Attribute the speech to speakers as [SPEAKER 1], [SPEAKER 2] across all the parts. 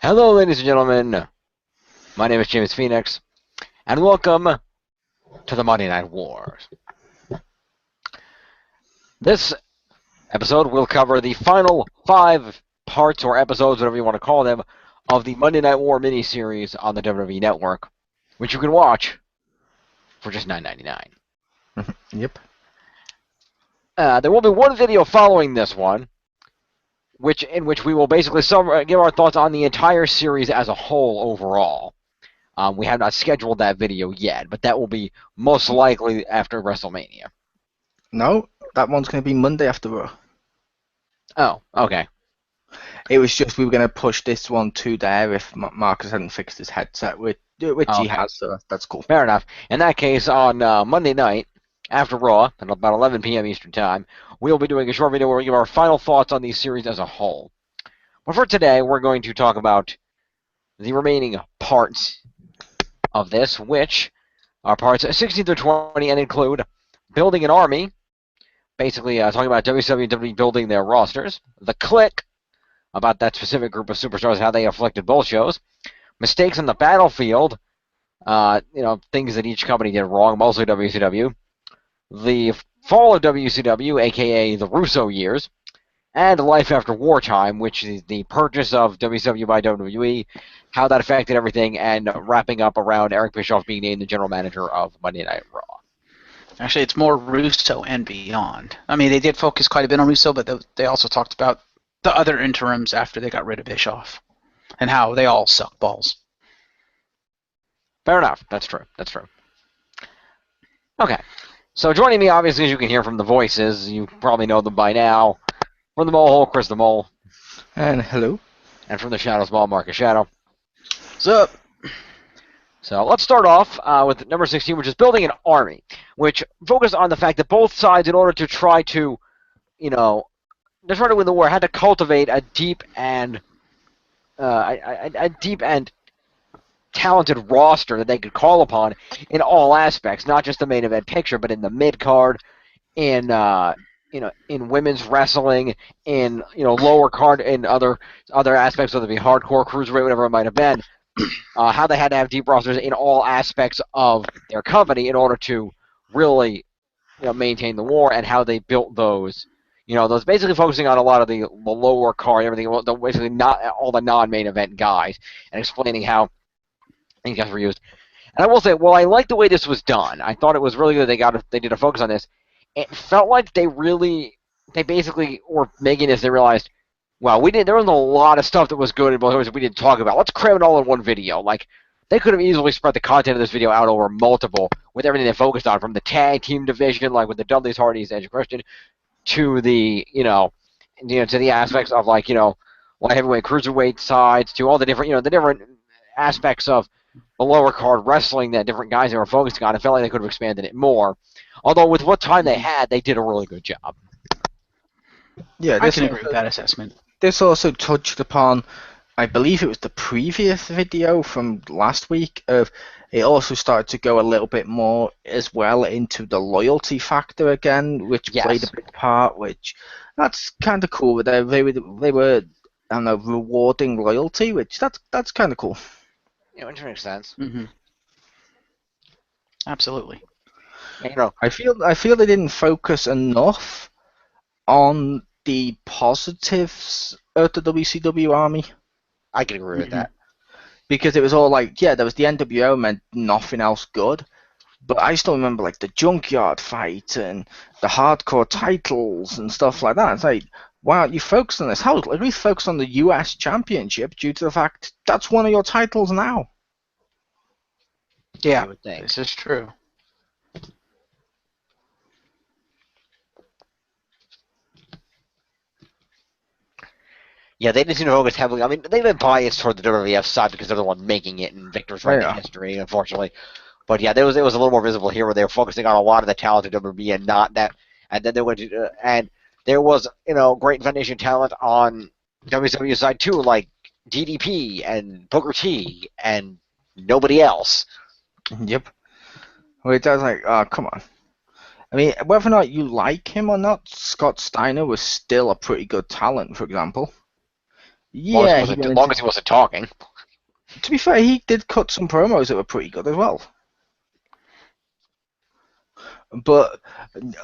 [SPEAKER 1] Hello, ladies and gentlemen. My name is James Phoenix, and welcome to the Monday Night Wars. This episode will cover the final 5 parts or episodes, whatever you want to call them, of the Monday Night War miniseries on the WWE Network, which you can watch for just $9.99.
[SPEAKER 2] Yep.
[SPEAKER 1] There will be one video following this one, in which we will basically give our thoughts on the entire series as a whole overall. We have not scheduled that video yet, but that will be most likely after WrestleMania.
[SPEAKER 2] No, that one's going to be Monday after Raw.
[SPEAKER 1] Oh, okay.
[SPEAKER 2] It was just we were going to push this one to there if Marcus hadn't fixed his headset, which he has, so that's cool.
[SPEAKER 1] Fair enough. In that case, on Monday night, after Raw, at about 11 p.m. Eastern Time, we'll be doing a short video where we give our final thoughts on the series as a whole. But for today, we're going to talk about the remaining parts of this, which are parts 16 through 20 and include building an army, basically talking about WWE building their rosters, the Kliq, about that specific group of superstars, how they afflicted both shows, mistakes on the battlefield, things that each company did wrong, mostly WCW, the Fall of WCW, aka the Russo years, and Life After Wartime, which is the purchase of WCW by WWE, how that affected everything, and wrapping up around Eric Bischoff being named the general manager of Monday Night Raw.
[SPEAKER 3] Actually, it's more Russo and beyond. I mean, they did focus quite a bit on Russo, but they also talked about the other interims after they got rid of Bischoff and how they all suck balls.
[SPEAKER 1] Fair enough. That's true. Okay. So joining me, obviously, as you can hear from the voices, you probably know them by now. From the Mole Hole, Chriz the Mole.
[SPEAKER 2] And hello.
[SPEAKER 1] And from the Shadows Ball, Marcus Shadow.
[SPEAKER 3] What's up?
[SPEAKER 1] So let's start off with number 16, which is building an army, which focused on the fact that both sides, in order to try to win the war, had to cultivate a deep and talented roster that they could call upon in all aspects, not just the main event picture, but in the mid card, in women's wrestling, in lower card, in other aspects, whether it be hardcore, cruiserweight, whatever it might have been. How they had to have deep rosters in all aspects of their company in order to really maintain the war, and how they built those. Those basically focusing on a lot of the lower card, everything, basically not all the non-main event guys, and explaining how these guys were used. And I will say, I like the way this was done. I thought it was really good they did a focus on this. It felt like they basically were making this, they realized, there was a lot of stuff that was good in both ways that we didn't talk about. Let's cram it all in one video. Like, they could have easily spread the content of this video out over multiple, with everything they focused on, from the tag team division, like with the Dudleys, Hardys, Edge, Christian, to the, to the aspects of, light heavyweight, cruiserweight sides, to all the different, the different aspects of the lower card wrestling that different guys they were focusing on. I felt like they could have expanded it more. Although with what time they had, they did a really good job.
[SPEAKER 2] Yeah,
[SPEAKER 3] I can agree with that assessment.
[SPEAKER 2] This also touched upon, I believe it was the previous video from last week, of it also started to go a little bit more as well into the loyalty factor again, which played a big part, which that's kind of cool. They were I don't know, rewarding loyalty, which that's kind of cool.
[SPEAKER 1] Which makes sense.
[SPEAKER 3] Mm-hmm. Absolutely.
[SPEAKER 2] I feel they didn't focus enough on the positives of the WCW army.
[SPEAKER 1] I can agree with that.
[SPEAKER 2] Because it was all like, there was the NWO, meant nothing else good. But I still remember like the Junkyard fight and the hardcore titles and stuff like that. It's like, why aren't you focused on this? How at least focus on the US Championship, due to the fact that's one of your titles now.
[SPEAKER 3] Yeah, this is true.
[SPEAKER 1] Yeah, they didn't seem to focus heavily. I mean, they've been biased toward the WWF side because they're the one making it, and Victor's writing history, unfortunately. But yeah, it was a little more visible here, where they were focusing on a lot of the talent of WWE, and not that. And then they went to, and there was great foundation talent on WWE side too, like DDP and Booker T and nobody else.
[SPEAKER 2] Yep. Which I was like, oh, come on. I mean, whether or not you like him or not, Scott Steiner was still a pretty good talent, for example. Yeah,
[SPEAKER 1] As long as he wasn't talking.
[SPEAKER 2] To be fair, he did cut some promos that were pretty good as well. But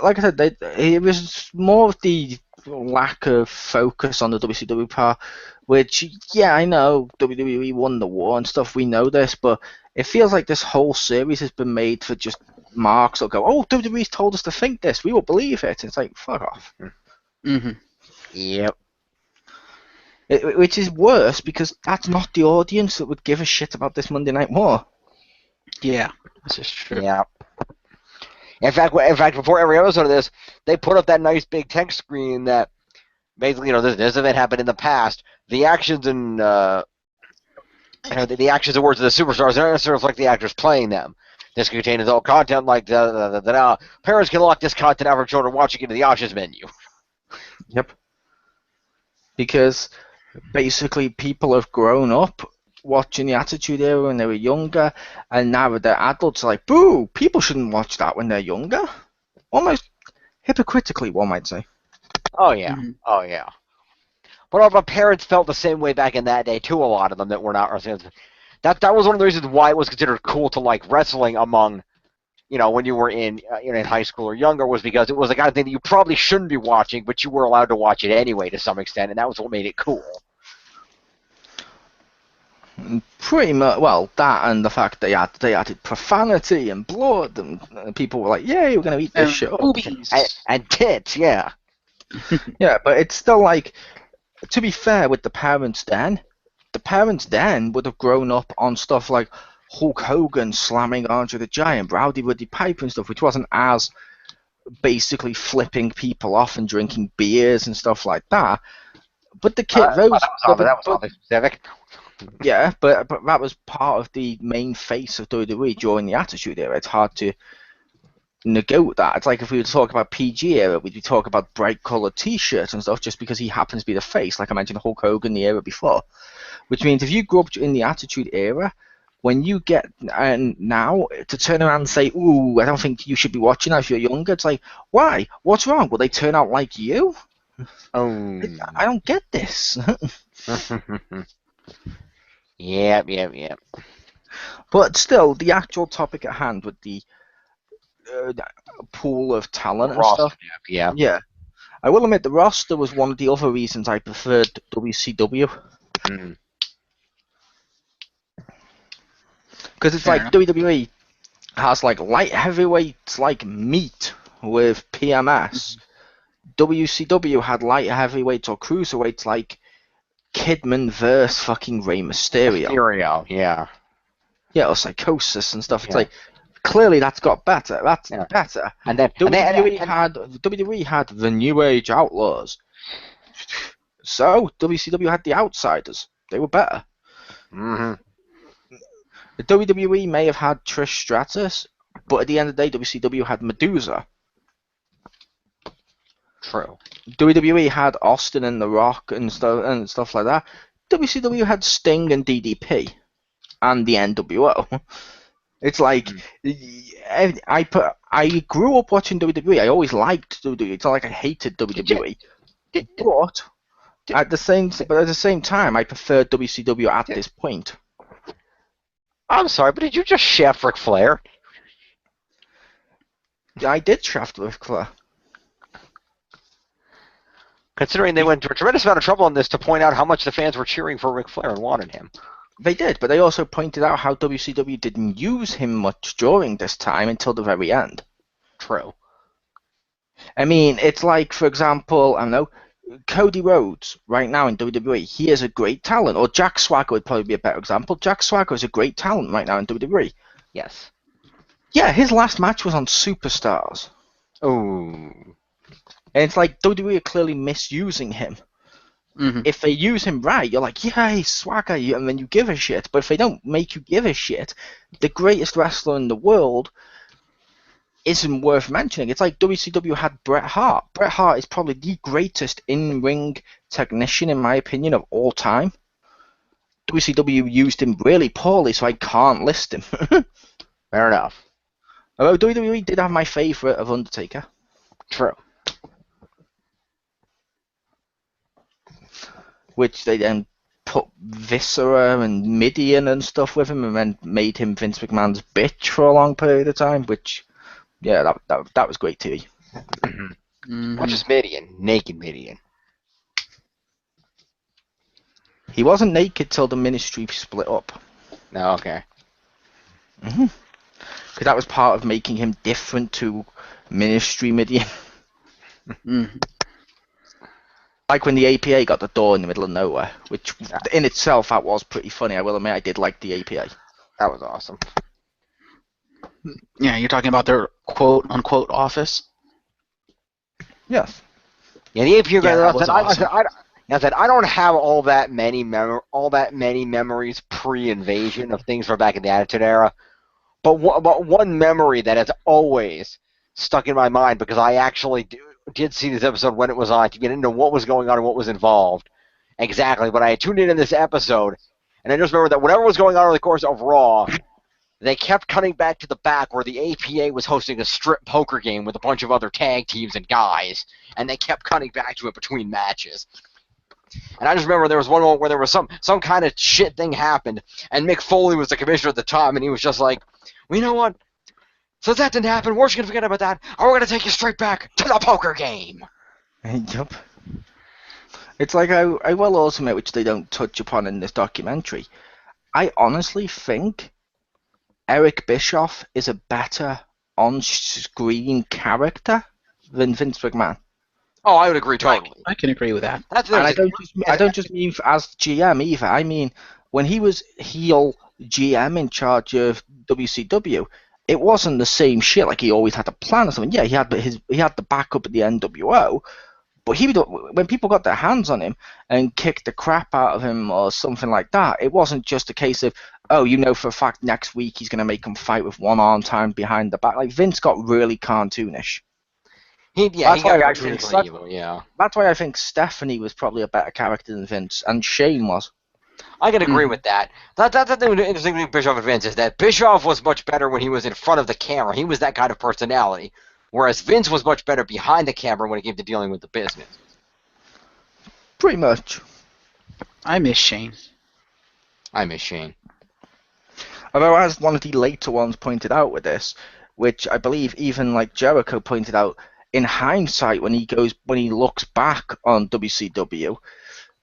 [SPEAKER 2] like I said, it was more of the lack of focus on the WCW part, which, yeah, I know WWE won the war and stuff, we know this, but it feels like this whole series has been made for just marks that'll go, oh, WWE's told us to think this, we will believe it. It's like, fuck off.
[SPEAKER 3] Mm-hmm.
[SPEAKER 1] Yep.
[SPEAKER 2] Which is worse, because that's not the audience that would give a shit about this Monday Night War.
[SPEAKER 3] Yeah, this is true.
[SPEAKER 1] Yeah. In fact, before every episode of this, they put up that nice big text screen that basically, this event happened in the past. The actions and the actions and words of the superstars don't necessarily reflect the actors playing them. This contains adult content like parents can lock this content out for children watching it in the options menu.
[SPEAKER 2] Yep. Because basically people have grown up watching the Attitude Era when they were younger, and now that they're adults, are like, boo, people shouldn't watch that when they're younger. Almost hypocritically, one might say.
[SPEAKER 1] Oh, yeah.
[SPEAKER 3] Mm-hmm.
[SPEAKER 1] Oh, yeah. But our parents felt the same way back in that day, too, a lot of them that were not wrestling. That was one of the reasons why it was considered cool to like wrestling among, when you were in high school or younger, was because it was the kind of thing that you probably shouldn't be watching, but you were allowed to watch it anyway to some extent, and that was what made it cool.
[SPEAKER 2] Pretty much, well, that and the fact they added profanity and blood, and people were like, "Yay, we're gonna eat this shit up."
[SPEAKER 3] Boobies.
[SPEAKER 1] And tits, yeah.
[SPEAKER 2] Yeah, but it's still like, to be fair with the parents then would have grown up on stuff like Hulk Hogan slamming Andre the Giant, Rowdy Roddy Piper and stuff, which wasn't as basically flipping people off and drinking beers and stuff like that. But the kid,
[SPEAKER 1] that was oddly specific.
[SPEAKER 2] Yeah, but that was part of the main face of WWE during the Attitude Era. It's hard to negate that. It's like if we were to talk about PG era, we'd be talking about bright coloured T-shirts and stuff just because he happens to be the face, like I mentioned Hulk Hogan the era before. Which means if you grew up in the Attitude Era, when you get now to turn around and say, "Ooh, I don't think you should be watching that if you're younger," it's like, why? What's wrong? Will they turn out like you?
[SPEAKER 1] Oh.
[SPEAKER 2] I don't get this.
[SPEAKER 1] Yep.
[SPEAKER 2] But still, the actual topic at hand with the pool of talent and stuff.
[SPEAKER 1] Yeah.
[SPEAKER 2] Yeah. I will admit the roster was one of the other reasons I preferred WCW. Because it's like WWE has like light heavyweights like meat with PMS. WCW had light heavyweights or cruiserweights like Kidman versus fucking Rey Mysterio.
[SPEAKER 1] Yeah.
[SPEAKER 2] Yeah, or Psychosis and stuff. It's like, clearly that's got better. That's better.
[SPEAKER 1] And then
[SPEAKER 2] WWE had the New Age Outlaws. So WCW had the Outsiders. They were better.
[SPEAKER 1] Mm-hmm.
[SPEAKER 2] The WWE may have had Trish Stratus, but at the end of the day, WCW had Medusa.
[SPEAKER 1] True.
[SPEAKER 2] WWE had Austin and The Rock and stuff like that. WCW had Sting and DDP, and the NWO. It's like I grew up watching WWE. I always liked WWE. It's not like I hated WWE. But at the same time, I preferred WCW at this point.
[SPEAKER 1] I'm sorry, but did you just shaft Ric Flair?
[SPEAKER 2] I did shaft Ric Flair.
[SPEAKER 1] Considering they went to a tremendous amount of trouble on this to point out how much the fans were cheering for Ric Flair and wanted him.
[SPEAKER 2] They did, but they also pointed out how WCW didn't use him much during this time until the very end.
[SPEAKER 1] True.
[SPEAKER 2] I mean, it's like, for example, I don't know, Cody Rhodes right now in WWE. He is a great talent. Or Jack Swagger would probably be a better example. Jack Swagger is a great talent right now in WWE.
[SPEAKER 1] Yes.
[SPEAKER 2] Yeah, his last match was on Superstars.
[SPEAKER 1] Oh.
[SPEAKER 2] And it's like WWE are clearly misusing him.
[SPEAKER 3] Mm-hmm.
[SPEAKER 2] If they use him right, you're like, yay, Swagger, and then you give a shit. But if they don't make you give a shit, the greatest wrestler in the world isn't worth mentioning. It's like WCW had Bret Hart. Bret Hart is probably the greatest in-ring technician, in my opinion, of all time. WCW used him really poorly, so I can't list him.
[SPEAKER 1] Fair enough.
[SPEAKER 2] Although WWE did have my favourite of Undertaker.
[SPEAKER 1] True.
[SPEAKER 2] Which they then put Viscera and Midian and stuff with him, and then made him Vince McMahon's bitch for a long period of time. Which, yeah, that was great TV.
[SPEAKER 1] Not just Midian, naked Midian.
[SPEAKER 2] He wasn't naked till the Ministry split up.
[SPEAKER 1] No, okay.
[SPEAKER 2] Because that was part of making him different to Ministry Midian. Like when the APA got the door in the middle of nowhere, which in itself that was pretty funny. I will admit I did like the APA.
[SPEAKER 1] That was awesome.
[SPEAKER 3] Yeah, you're talking about their quote-unquote office?
[SPEAKER 2] Yes.
[SPEAKER 1] Yeah, the APA.
[SPEAKER 3] Yeah, that was awesome.
[SPEAKER 1] I said I don't have all that many memories pre-invasion of things from back in the Attitude Era, but one memory that has always stuck in my mind because I actually did see this episode when it was on to get into what was going on and what was involved exactly. But I had tuned in this episode, and I just remember that whatever was going on over the course of Raw, they kept cutting back to the back where the APA was hosting a strip poker game with a bunch of other tag teams and guys, and they kept cutting back to it between matches. And I just remember there was one moment where there was some kind of shit thing happened, and Mick Foley was the commissioner at the time, and he was just like, well, you know what? So that didn't happen. We're just going to forget about that, and we're going to take you straight back to the poker game.
[SPEAKER 2] Yup. It's like I will also admit, which they don't touch upon in this documentary, I honestly think Eric Bischoff is a better on-screen character than Vince McMahon.
[SPEAKER 1] Oh, I would agree totally.
[SPEAKER 3] I can agree with that.
[SPEAKER 2] And I don't just mean as GM either. I mean, when he was heel GM in charge of WCW, it wasn't the same shit. Like he always had a plan or something. Yeah, he had the backup at the NWO, but when people got their hands on him and kicked the crap out of him or something like that, it wasn't just a case of, oh, you know for a fact next week he's going to make him fight with one arm tied behind the back. Like Vince got really cartoonish.
[SPEAKER 1] That's why I think
[SPEAKER 2] Stephanie was probably a better character than Vince, and Shane was.
[SPEAKER 1] I can agree with that. That's the thing interesting thing with Bischoff and Vince is that Bischoff was much better when he was in front of the camera. He was that kind of personality, whereas Vince was much better behind the camera when it came to dealing with the business.
[SPEAKER 2] Pretty much.
[SPEAKER 3] I miss Shane.
[SPEAKER 2] Although, as one of the later ones pointed out with this, which I believe even like Jericho pointed out, in hindsight, when he looks back on WCW,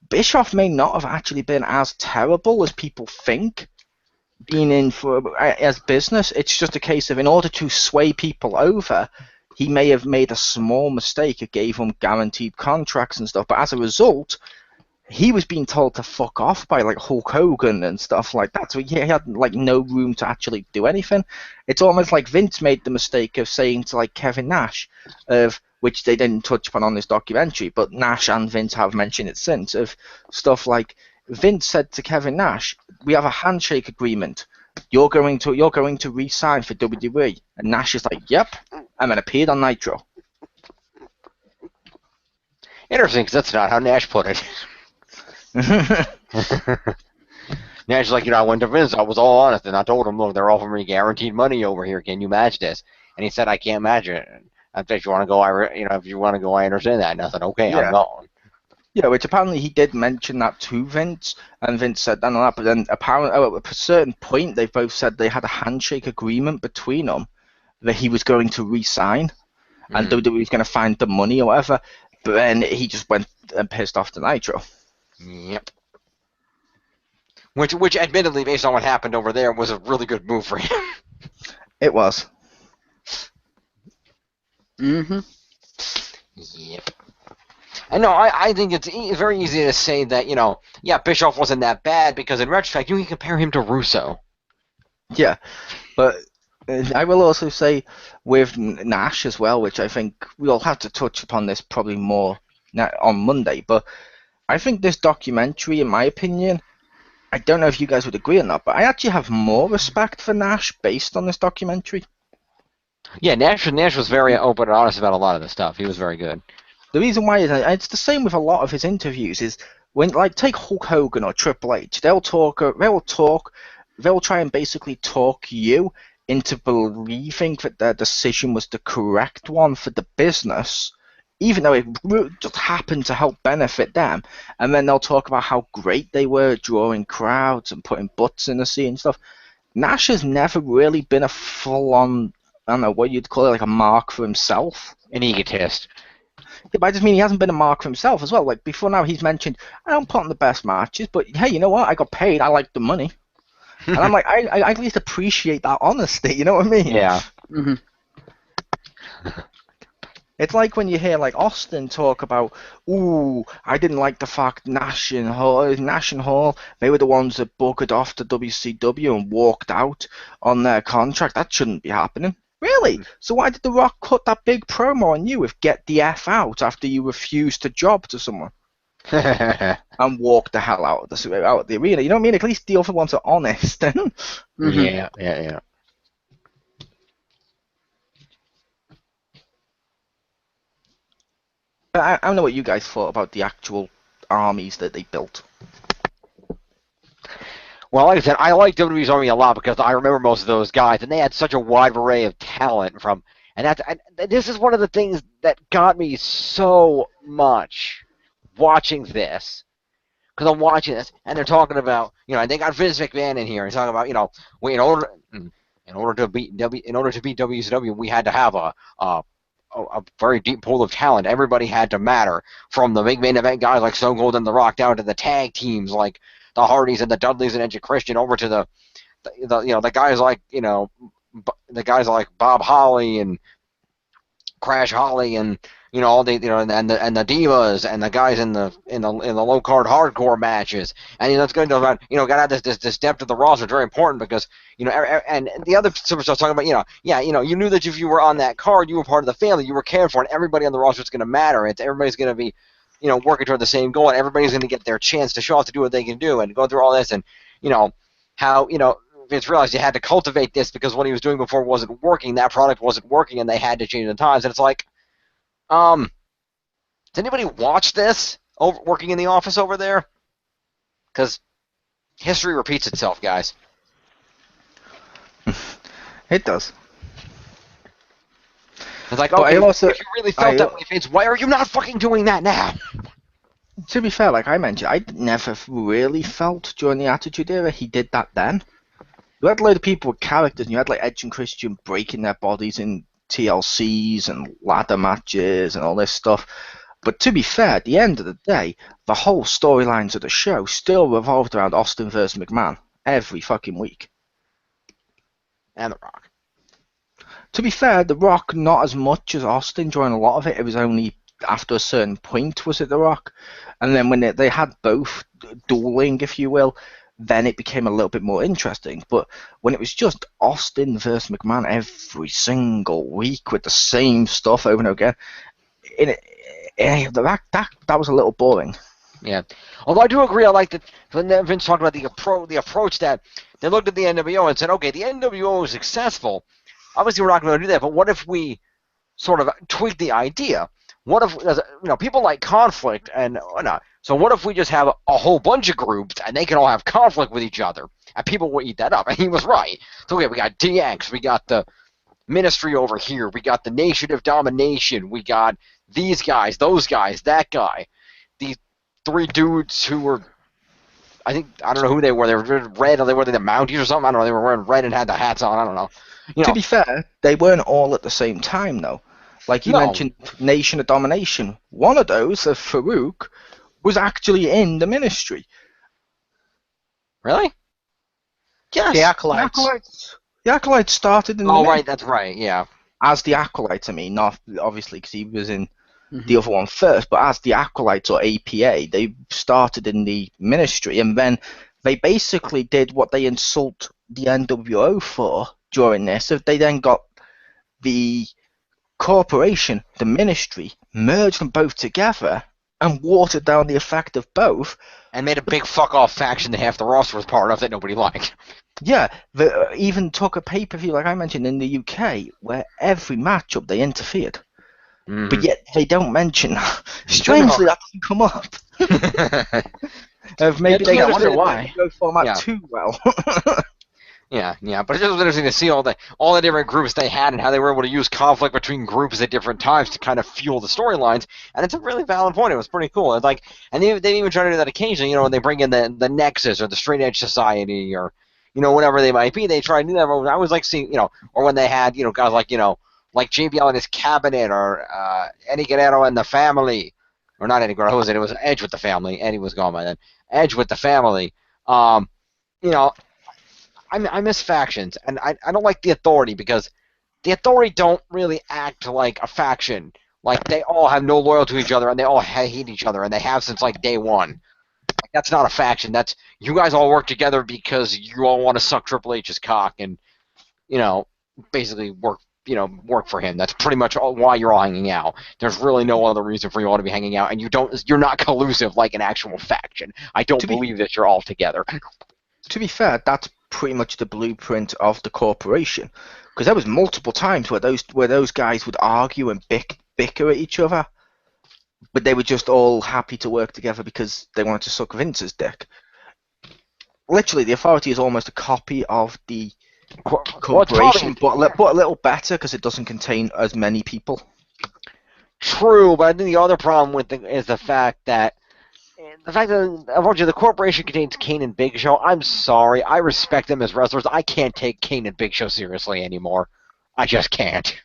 [SPEAKER 2] Bischoff may not have actually been as terrible as people think. Being in for as business, it's just a case of in order to sway people over, he may have made a small mistake. It gave him guaranteed contracts and stuff, but as a result, he was being told to fuck off by like Hulk Hogan and stuff like that. So he had like no room to actually do anything. It's almost like Vince made the mistake of saying to like Kevin Nash, which they didn't touch upon on this documentary, but Nash and Vince have mentioned it since, of stuff like Vince said to Kevin Nash, "We have a handshake agreement. You're going to re-sign for WWE," and Nash is like, "Yep," and then appeared on Nitro.
[SPEAKER 1] Interesting, because that's not how Nash put it. Nash is like, I went to Vince. I was all honest, and I told him, look, they're offering me guaranteed money over here. Can you match this? And he said, I can't match it. I said, if you want to go, I understand that. And I said, okay, I'm going.
[SPEAKER 2] Yeah, which apparently he did mention that to Vince, and Vince said that and that. But then apparently, at a certain point, they both said they had a handshake agreement between them that he was going to re-sign, and WWE was going to find the money or whatever. But then he just went and pissed off to Nitro.
[SPEAKER 1] Yep. Which admittedly, based on what happened over there, was a really good move for him.
[SPEAKER 2] It was.
[SPEAKER 1] Yep. And no, I think it's very easy to say that, Bischoff wasn't that bad, because in retrospect, you can compare him to Russo.
[SPEAKER 2] Yeah, but I will also say with Nash as well, which I think we'll have to touch upon this probably more on Monday, but I think this documentary, in my opinion, I don't know if you guys would agree or not, but I actually have more respect for Nash based on this documentary.
[SPEAKER 1] Yeah, Nash was very open and honest about a lot of the stuff. He was very good.
[SPEAKER 2] The reason why is it's the same with a lot of his interviews. Is when take Hulk Hogan or Triple H, they'll try and basically talk you into believing that their decision was the correct one for the business, even though it just happened to help benefit them. And then they'll talk about how great they were at drawing crowds and putting butts in the seat and stuff. Nash has never really been a full-on, I don't know what you'd call it, like a mark for himself.
[SPEAKER 1] An egotist.
[SPEAKER 2] Yeah, but I just mean he hasn't been a mark for himself as well. Like before now, he's mentioned, I don't put on the best matches, but hey, you know what? I got paid. I like the money. And I'm like, I at least appreciate that honesty. You know what I mean?
[SPEAKER 1] Yeah.
[SPEAKER 3] Mm-hmm.
[SPEAKER 2] It's like when you hear like Austin talk about, ooh, I didn't like the fact Nash and Hall, they were the ones that buggered off to WCW and walked out on their contract. That shouldn't be happening. Really? So why did The Rock cut that big promo on you with get the F out after you refused to job to someone? And walk the hell out of the arena. You know what I mean? At least the other ones are honest.
[SPEAKER 3] Mm-hmm.
[SPEAKER 1] Yeah.
[SPEAKER 2] I don't know what you guys thought about the actual armies that they built.
[SPEAKER 1] Well, like I said, I like WWE's Army a lot because I remember most of those guys, and they had such a wide array of talent and this is one of the things that got me so much watching this. Because I'm watching this, and they're talking about, and they got Vince McMahon in here, and talking about, in order to beat WCW, we had to have a very deep pool of talent. Everybody had to matter, from the big main event guys like Stone Cold and The Rock down to the tag teams like the Hardys and the Dudleys and Edge and Christian, over to the guys like the guys like Bob Holly and Crash Holly and all the and the divas and the guys in the low card hardcore matches, and it's going to about got to have this depth of the roster. It's very important because and the other superstars talking about you knew that if you were on that card, you were part of the family, you were cared for, and everybody on the roster is going to matter. Everybody's going to be working toward the same goal, and everybody's going to get their chance to show off to do what they can do and go through all this, and how Vince realized you had to cultivate this because what he was doing before wasn't working. That product wasn't working, and they had to change the times. And it's like, does anybody watch this working in the office over there? Because history repeats itself, guys.
[SPEAKER 2] It does.
[SPEAKER 1] It's like, okay, if you really felt that way, Vince, why are you not fucking doing that now?
[SPEAKER 2] To be fair, like I mentioned, I never really felt during the Attitude Era he did that then. You had a load of people with characters, and you had like Edge and Christian breaking their bodies in TLCs and ladder matches and all this stuff. But to be fair, at the end of the day, the whole storylines of the show still revolved around Austin versus McMahon every fucking week.
[SPEAKER 1] And The Rock.
[SPEAKER 2] To be fair, The Rock not as much as Austin during a lot of it. It was only after a certain point was it The Rock, and then when they had both dueling, if you will, then it became a little bit more interesting. But when it was just Austin versus McMahon every single week with the same stuff over and over again, that was a little boring.
[SPEAKER 1] Yeah. Although I do agree, I like that when Vince talked about the approach that they looked at the NWO and said, okay, the NWO was successful. Obviously, we're not going to do that, but what if we sort of tweak the idea? What if, people like conflict and whatnot. So what if we just have a whole bunch of groups and they can all have conflict with each other, and people will eat that up? And he was right. So okay, we got DX, we got the Ministry over here, we got the Nation of Domination, we got these guys, those guys, that guy. These three dudes who were, I don't know who they were. They were red, or they were the Mounties or something. I don't know. They were wearing red and had the hats on. I don't know.
[SPEAKER 2] To be fair, they weren't all at the same time, though. Like you mentioned, Nation of Domination. One of those, Farouk, was actually in the Ministry.
[SPEAKER 1] Really?
[SPEAKER 2] Yes.
[SPEAKER 3] The Acolytes.
[SPEAKER 2] The Acolytes started in the
[SPEAKER 1] Ministry. Right, that's right, yeah.
[SPEAKER 2] As the Acolytes, I mean, not obviously because he was in the other one first, but as the Acolytes or APA, they started in the Ministry, and then they basically did what they insult the NWO for during this. So they then got the corporation, the Ministry, merged them both together and watered down the effect of both.
[SPEAKER 1] And made a big fuck-off faction that half the roster was part of that nobody liked.
[SPEAKER 2] Yeah, they even took a pay-per-view, like I mentioned, in the UK, where every matchup they interfered. Mm-hmm. But yet they don't mention, strangely, that doesn't come up. Maybe they got
[SPEAKER 3] wonder why.
[SPEAKER 2] Go format too well.
[SPEAKER 1] Yeah, but it just was interesting to see all the different groups they had and how they were able to use conflict between groups at different times to kind of fuel the storylines. And it's a really valid point. It was pretty cool. It's like, and they even try to do that occasionally. When they bring in the Nexus or the Straight Edge Society or whatever they might be, they try to do that. I was like seeing or when they had guys like JBL and his cabinet or Eddie Guerrero and the family, or not Eddie Guerrero. Who was it? It was Edge with the family. Eddie was gone by then. Edge with the family. Um, you know, I miss factions, and I don't like the Authority because the Authority don't really act like a faction. Like, they all have no loyalty to each other, and they all hate each other, and they have since, like, day one. Like, that's not a faction. That's, you guys all work together because you all want to suck Triple H's cock and, basically work for him. That's pretty much why you're all hanging out. There's really no other reason for you all to be hanging out, and you're not collusive like an actual faction. I don't believe that you're all together.
[SPEAKER 2] To be fair, that's pretty much the blueprint of the corporation, because there was multiple times where those guys would argue and bicker at each other, but they were just all happy to work together because they wanted to suck Vince's dick. Literally, the Authority is almost a copy of the corporation, but a little better because it doesn't contain as many people.
[SPEAKER 1] True, but I think the other problem with it is the fact that unfortunately the corporation contains Kane and Big Show. I'm sorry, I respect them as wrestlers. I can't take Kane and Big Show seriously anymore. I just can't.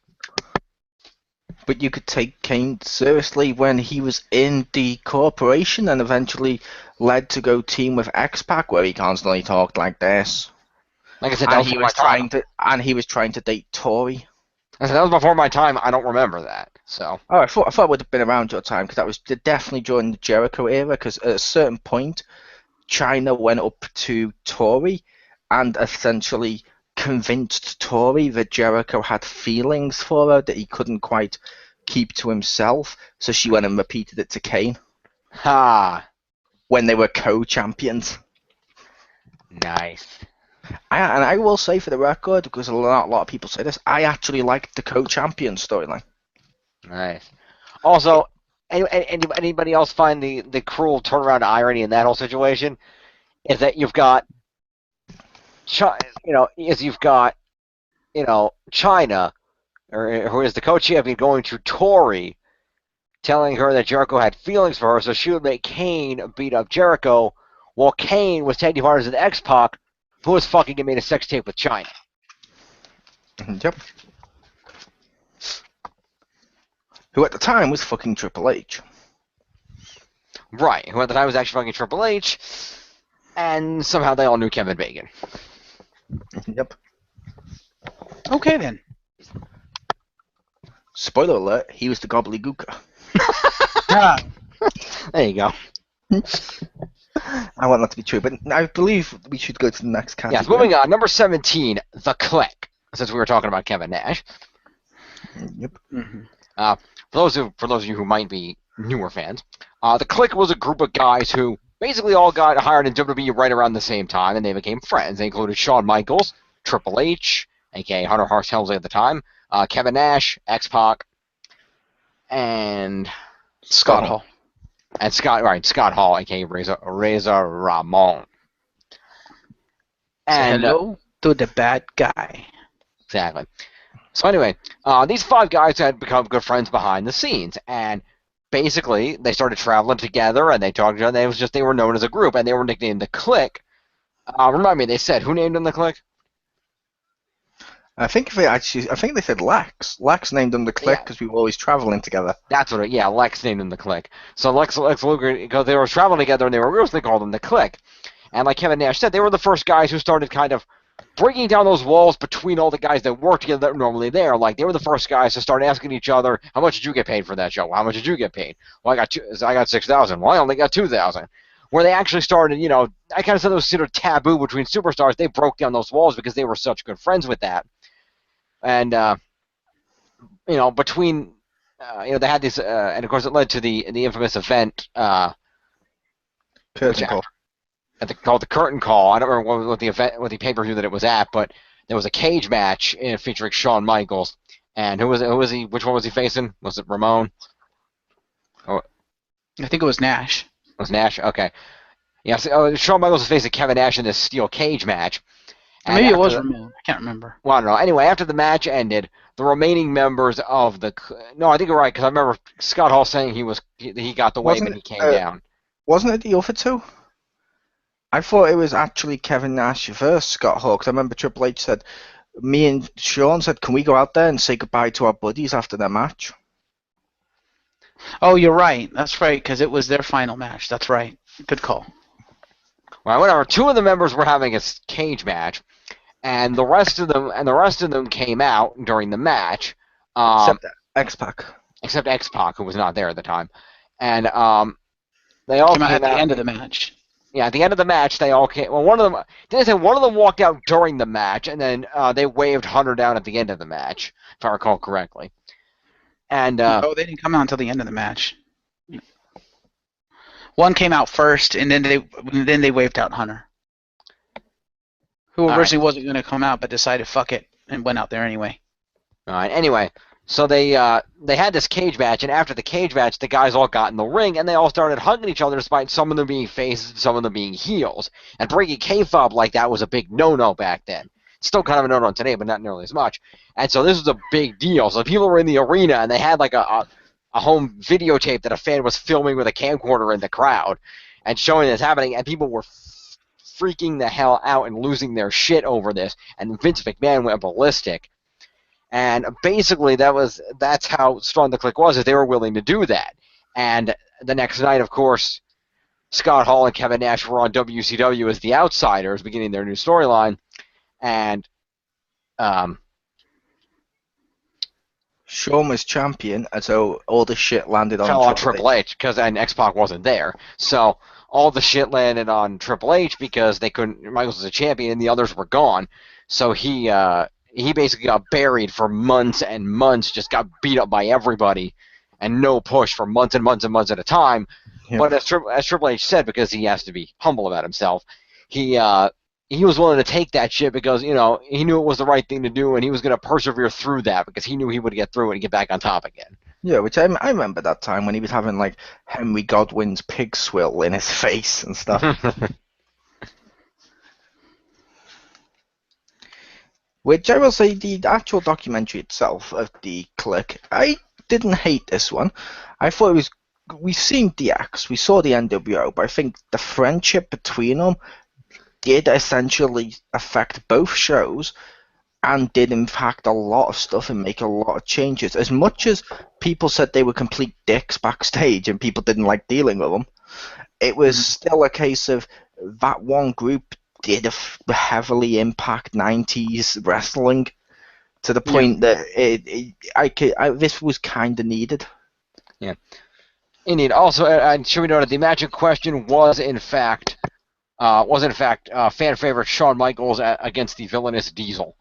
[SPEAKER 2] But you could take Kane seriously when he was in the corporation and eventually led to go team with X-Pac, where he constantly talked like this.
[SPEAKER 1] Like I said,
[SPEAKER 2] he was trying to date Tori.
[SPEAKER 1] I said that was before my time. I don't remember that. So.
[SPEAKER 2] Oh, I thought it would have been around your time because that was definitely during the Jericho era. Because at a certain point, China went up to Tori and essentially convinced Tori that Jericho had feelings for her that he couldn't quite keep to himself. So she went and repeated it to Kane.
[SPEAKER 1] Ha!
[SPEAKER 2] When they were co-champions.
[SPEAKER 1] Nice.
[SPEAKER 2] And I will say for the record, because a lot of people say this, I actually liked the co-champion storyline.
[SPEAKER 1] Nice. Also, anybody else find the cruel turnaround irony in that whole situation? Is that you've got, China, or who is the co-champion, going to Tori, telling her that Jericho had feelings for her, so she would make Kane beat up Jericho, while Kane was taking part as an X-Pac, who was fucking and made a sex tape with China.
[SPEAKER 2] Yep. Who at the time was fucking Triple H.
[SPEAKER 1] Right, who at the time was actually fucking Triple H, and somehow they all knew Kevin Bacon.
[SPEAKER 2] Yep.
[SPEAKER 3] Okay, then.
[SPEAKER 2] Spoiler alert, he was the gobbledygooker.
[SPEAKER 1] There you go.
[SPEAKER 2] I want that to be true, but I believe we should go to the next category.
[SPEAKER 1] Yes, moving on. Number 17, the Kliq, since we were talking about Kevin Nash.
[SPEAKER 2] Yep.
[SPEAKER 3] Mm-hmm.
[SPEAKER 1] For those of you who might be newer fans, the Kliq was a group of guys who basically all got hired in WWE right around the same time, and they became friends. They included Shawn Michaels, Triple H, a.k.a. Hunter Hearst Helmsley at the time, Kevin Nash, X-Pac, and
[SPEAKER 3] Scott Hall.
[SPEAKER 1] And Scott Hall, a.k.a. Razor Ramon. And
[SPEAKER 3] hello to the bad guy.
[SPEAKER 1] Exactly. So anyway, these five guys had become good friends behind the scenes, and basically they started traveling together, and they talked to each other. They were known as a group, and they were nicknamed the Kliq. Remind me, they said who named them the Kliq?
[SPEAKER 2] I think they said Lex. Lex named them the Kliq because we were always traveling together.
[SPEAKER 1] That's what Lex named them the Kliq. So Lex Luger, because they were traveling together and they were groups, they called them the Kliq. And like Kevin Nash said, they were the first guys who started kind of breaking down those walls between all the guys that worked together that were normally there. Like, they were the first guys to start asking each other, how much did you get paid for that show? How much did you get paid? Well, I got $6,000. Well, I only got $2,000. Where they actually started, I kind of said it was sort of taboo between superstars. They broke down those walls because they were such good friends with that. And, between, they had this, and of course it led to the infamous event,
[SPEAKER 2] Curtain call.
[SPEAKER 1] Called the Curtain Call. I don't remember what the pay-per-view that it was at, but there was a cage match featuring Shawn Michaels. And who was he? Which one was he facing? Was it Ramon?
[SPEAKER 3] I think it was Nash.
[SPEAKER 1] It was Nash? Okay. Yeah, so, Shawn Michaels was facing Kevin Nash in this steel cage match. And
[SPEAKER 3] Maybe it
[SPEAKER 1] after
[SPEAKER 3] was
[SPEAKER 1] the,
[SPEAKER 3] Ramon. I can't remember.
[SPEAKER 1] well, I don't know. Anyway, after the match ended, the remaining members of the no, I think you're right because I remember Scott Hall saying he got the wave
[SPEAKER 2] Wasn't
[SPEAKER 1] and
[SPEAKER 2] it?
[SPEAKER 1] he came down.
[SPEAKER 2] Wasn't it the other two? I thought it was actually Kevin Nash versus Scott Hall. 'Cause I remember Triple H said, me and Sean said, can we go out there and say goodbye to our buddies after their match?
[SPEAKER 3] Oh, you're right. That's right, because it was their final match. That's right. Good call.
[SPEAKER 1] Well, whatever. Two of the members were having a cage match, and the rest of them came out during the match,
[SPEAKER 2] Except X-Pac.
[SPEAKER 1] except X-Pac, who was not there at the time, and they all
[SPEAKER 3] Came out
[SPEAKER 1] came
[SPEAKER 3] at the
[SPEAKER 1] out.
[SPEAKER 3] end of the match.
[SPEAKER 1] Yeah, at the end of the match, they all came. Well, one of them walked out during the match, and then they waved Hunter down at the end of the match, if I recall correctly. And
[SPEAKER 3] Oh, they didn't come out until the end of the match. One came out first, and then they waved out Hunter, who originally wasn't going to come out, but decided fuck it and went out there anyway.
[SPEAKER 1] all right. Anyway, so they had this cage match, and after the cage match, the guys all got in the ring, and they all started hugging each other, despite some of them being faces and some of them being heels. And breaking kayfabe like that was a big no-no back then. It's still kind of a no-no today, but not nearly as much. And so this was a big deal. So people were in the arena, and they had like a home videotape that a fan was filming with a camcorder in the crowd and showing this happening, and people were freaking the hell out and losing their shit over this. And Vince McMahon went ballistic. And basically, that's how strong the Kliq was, is they were willing to do that. And the next night, of course, Scott Hall and Kevin Nash were on WCW as the Outsiders, beginning their new storyline. And
[SPEAKER 2] Shawn was champion, and so all the shit landed
[SPEAKER 1] fell on
[SPEAKER 2] on
[SPEAKER 1] Triple H and X-Pac wasn't there. So all the shit landed on Triple H because they couldn't. Michaels was a champion and the others were gone. So he basically got buried for months and months, just got beat up by everybody, and no push for months and months and months at a time.
[SPEAKER 2] Yep.
[SPEAKER 1] But as Triple H said, because he has to be humble about himself, he was willing to take that shit because, he knew it was the right thing to do, and he was going to persevere through that because he knew he would get through it and get back on top again.
[SPEAKER 2] Yeah, which I remember that time when he was having like Henry Godwin's pig swill in his face and stuff. Which I will say, the actual documentary itself of the Kliq, I didn't hate this one. I thought it was. We've seen DX, we saw the NWO, but I think the friendship between them did essentially affect both shows and did impact a lot of stuff and make a lot of changes. As much as people said they were complete dicks backstage and people didn't like dealing with them, it was still a case of that one group did heavily impact 90s wrestling to the point that this was kind of needed.
[SPEAKER 1] Yeah. Indeed. Also, should we note that the match in question was in fact fan favorite Shawn Michaels against the villainous Diesel.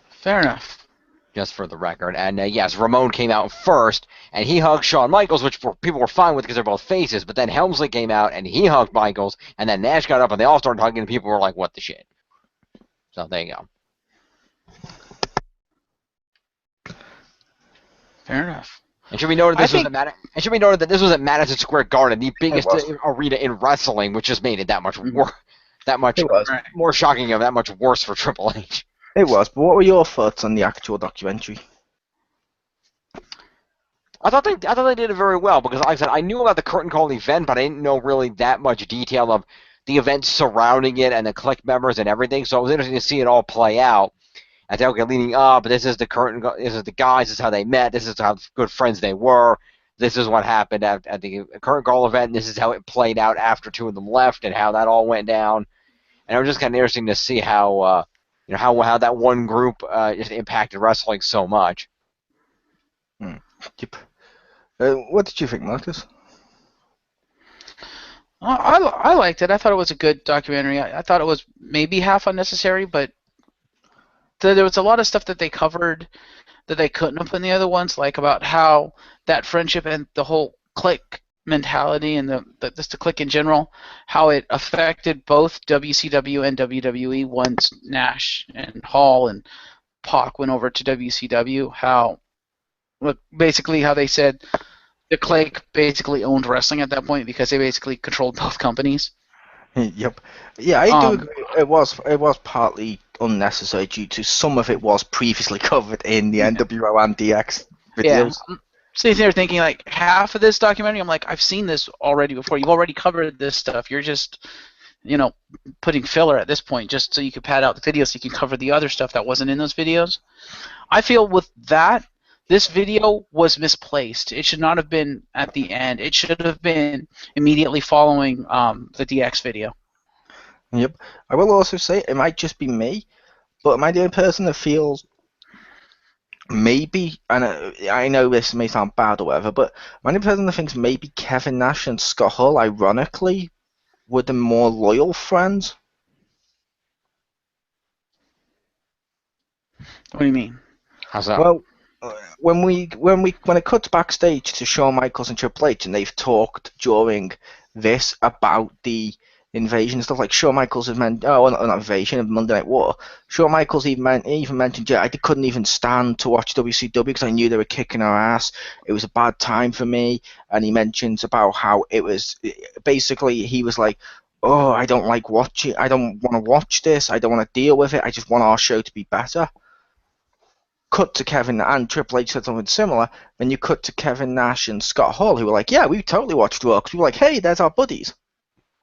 [SPEAKER 3] Fair enough.
[SPEAKER 1] Just for the record. And yes, Ramon came out first, and he hugged Shawn Michaels, which people were fine with because they're both faces, but then Helmsley came out, and he hugged Michaels, and then Nash got up, and they all started hugging, and people were like, what the shit? So there you go.
[SPEAKER 3] Fair enough.
[SPEAKER 1] And should be noted this was at Madison Square Garden, the biggest arena in wrestling, which just made it that much more shocking and that much worse for Triple H.
[SPEAKER 2] It was, but what were your thoughts on the actual documentary?
[SPEAKER 1] I thought they did it very well because, like I said, I knew about the curtain call event, but I didn't know really that much detail of the events surrounding it and the Kliq members and everything. So it was interesting to see it all play out. And say, okay, leading up, this is the curtain, this is the guys, this is how they met, this is how good friends they were, this is what happened at the curtain call event, and this is how it played out after two of them left, and how that all went down. And it was just kind of interesting to see how how that one group just impacted wrestling so much.
[SPEAKER 2] Yep. What did you think, Marcus?
[SPEAKER 3] I liked it. I thought it was a good documentary. I thought it was maybe half unnecessary, but there was a lot of stuff that they covered that they couldn't have put in the other ones, like about how that friendship and the whole Kliq mentality and just the Kliq in general, how it affected both WCW and WWE once Nash and Hall and Pac went over to WCW. How they said the Kliq basically owned wrestling at that point because they basically controlled both companies.
[SPEAKER 2] Yep. Yeah, I do
[SPEAKER 3] Um,
[SPEAKER 2] agree. It was partly unnecessary due to some of it was previously covered in the
[SPEAKER 3] yeah,
[SPEAKER 2] NWO and DX
[SPEAKER 3] yeah.
[SPEAKER 2] videos.
[SPEAKER 3] I'm sitting there thinking like half of this documentary, I'm like, I've seen this already before. You've already covered this stuff. You're just, you know, putting filler at this point just so you could pad out the video so you can cover the other stuff that wasn't in those videos. I feel with that, this video was misplaced. It should not have been at the end. It should have been immediately following the DX video.
[SPEAKER 2] Yep. I will also say it might just be me, but am I the only person that feels maybe, and I know this may sound bad or whatever, but am I the only person that thinks maybe Kevin Nash and Scott Hall, ironically, were the more loyal friends?
[SPEAKER 3] What do you mean?
[SPEAKER 1] How's that?
[SPEAKER 2] Well, when it cuts backstage to Shawn Michaels and Triple H, and they've talked during this about the invasion and stuff, like Shawn Michaels has meant, oh, not invasion of Monday Night War. Shawn Michaels even mentioned, yeah, I couldn't even stand to watch WCW because I knew they were kicking our ass. It was a bad time for me, and he mentions about how it was basically he was like, oh, I don't like watching, I don't want to watch this, I don't want to deal with it, I just want our show to be better. Cut to Kevin and Triple H said something similar. Then you cut to Kevin Nash and Scott Hall, who were like, "Yeah, we totally watched Raw because we were like, hey, there's our buddies.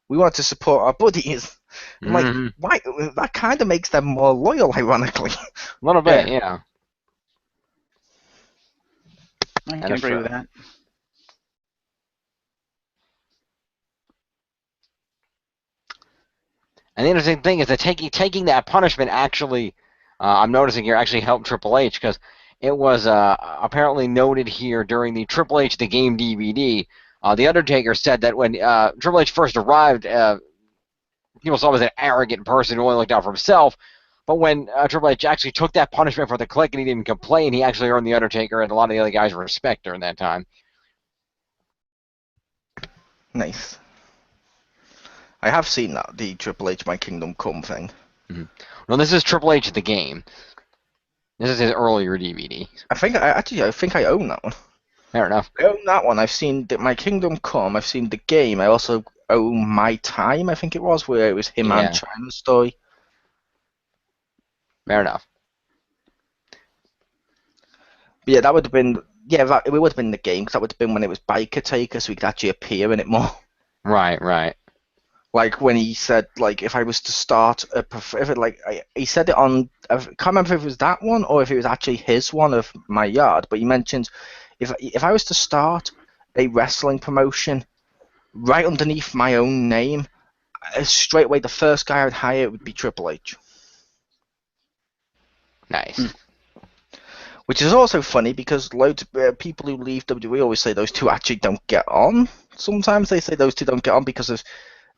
[SPEAKER 2] We want to support our buddies." I'm like,
[SPEAKER 1] Mm-hmm.
[SPEAKER 2] why? That kind of makes them more loyal, ironically.
[SPEAKER 1] A little bit,
[SPEAKER 3] Yeah,
[SPEAKER 1] yeah.
[SPEAKER 3] I
[SPEAKER 1] That
[SPEAKER 3] can
[SPEAKER 1] is
[SPEAKER 3] agree
[SPEAKER 1] true.
[SPEAKER 3] with that.
[SPEAKER 1] And the interesting thing is that taking that punishment actually, I'm noticing here, actually helped Triple H because it was apparently noted here during the Triple H The Game DVD. The Undertaker said that when Triple H first arrived, people saw him as an arrogant person who only looked out for himself. But when Triple H actually took that punishment for the Kliq and he didn't complain, he actually earned the Undertaker and a lot of the other guys' respect during that time.
[SPEAKER 2] Nice. I have seen that, the Triple H My Kingdom Come thing.
[SPEAKER 1] Mm-hmm. Well, this is Triple H The Game. This is his earlier DVD.
[SPEAKER 2] I think I own that one.
[SPEAKER 1] Fair enough.
[SPEAKER 2] I own that one. I've seen My Kingdom Come. I've seen The Game. I also own My Time. I think it was where it was him and
[SPEAKER 1] Yeah,
[SPEAKER 2] China's story.
[SPEAKER 1] fair enough.
[SPEAKER 2] But yeah, that would have been it would have been The Game because that would have been when it was Biker Taker, so he could actually appear in it more.
[SPEAKER 1] Right, right.
[SPEAKER 2] Like when he said, like, if I was to start he said it on, I can't remember if it was that one or if it was actually his one of My Yard, but he mentions if I was to start a wrestling promotion right underneath my own name, straight away the first guy I would hire would be Triple H.
[SPEAKER 1] Nice.
[SPEAKER 2] Which is also funny because loads of people who leave WWE always say those two actually don't get on. Sometimes they say those two don't get on because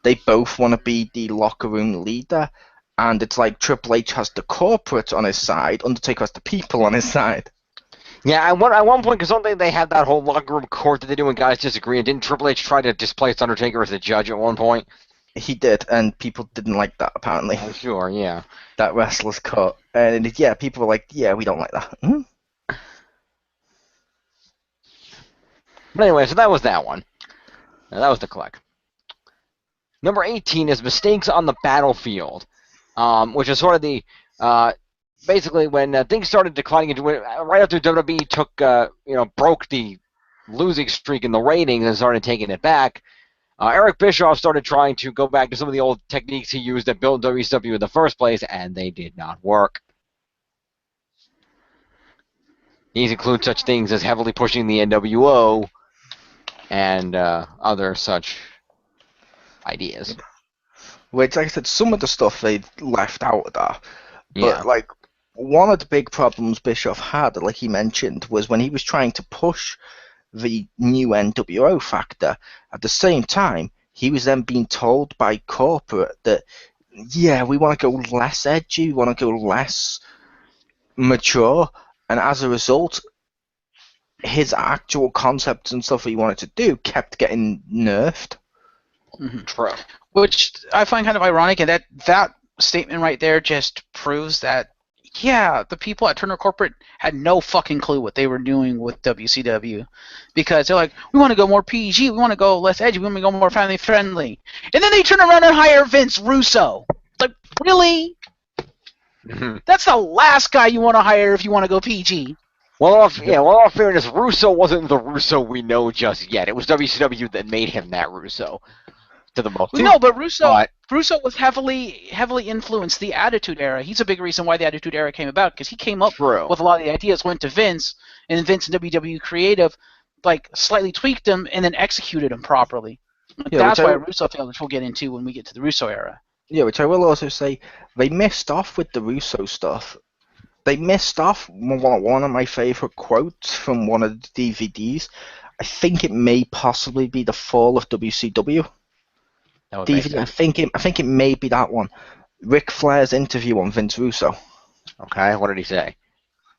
[SPEAKER 2] they both want to be the locker room leader, and it's like Triple H has the corporate on his side, Undertaker has the people on his side.
[SPEAKER 1] Yeah, at one point, because don't they had that whole locker room court that they do when guys disagree, and didn't Triple H try to displace Undertaker as a judge at one point?
[SPEAKER 2] He did, and people didn't like that, apparently.
[SPEAKER 1] Oh, sure, yeah.
[SPEAKER 2] That wrestler's cut. And yeah, people were like, yeah, we don't like that. Hmm?
[SPEAKER 1] But anyway, so that was that one. That was the Kliq. Number 18 is Mistakes on the Battlefield, which is sort of the basically when things started declining right after WWE took broke the losing streak in the ratings and started taking it back. Eric Bischoff started trying to go back to some of the old techniques he used that built WCW in the first place, and they did not work. These include such things as heavily pushing the NWO and other such ideas.
[SPEAKER 2] Which, like I said, some of the stuff they left out of that. But,
[SPEAKER 1] Yeah.
[SPEAKER 2] like, one of the big problems Bischoff had, like he mentioned, was when he was trying to push the new NWO factor. At the same time, he was then being told by corporate that, yeah, we want to go less edgy, we want to go less mature, and as a result, his actual concepts and stuff he wanted to do kept getting nerfed.
[SPEAKER 3] Mm-hmm.
[SPEAKER 1] True.
[SPEAKER 3] Which I find kind of ironic, and that statement right there just proves that yeah, the people at Turner Corporate had no fucking clue what they were doing with WCW, because they're like, we want to go more PG, we want to go less edgy, we want to go more family friendly, and then they turn around and hire Vince Russo. Like, really? That's the last guy you want to hire if you want to go PG.
[SPEAKER 1] Well, in all fairness, Russo wasn't the Russo we know just yet. It was WCW that made him that Russo. To the most.
[SPEAKER 3] No, but Russo was heavily influenced the Attitude Era. He's a big reason why the Attitude Era came about, because he came up with a lot of the ideas, went to Vince, and Vince and WWE Creative like slightly tweaked them and then executed them properly. Yeah, that's why Russo failed, which we'll get into when we get to the Russo era.
[SPEAKER 2] Yeah, which I will also say, they missed off with the Russo stuff. They missed off one of my favourite quotes from one of the DVDs. I think it may possibly be the Fall of WCW. DVD, I think it may be that one. Ric Flair's interview on Vince Russo.
[SPEAKER 1] Okay, what did he say?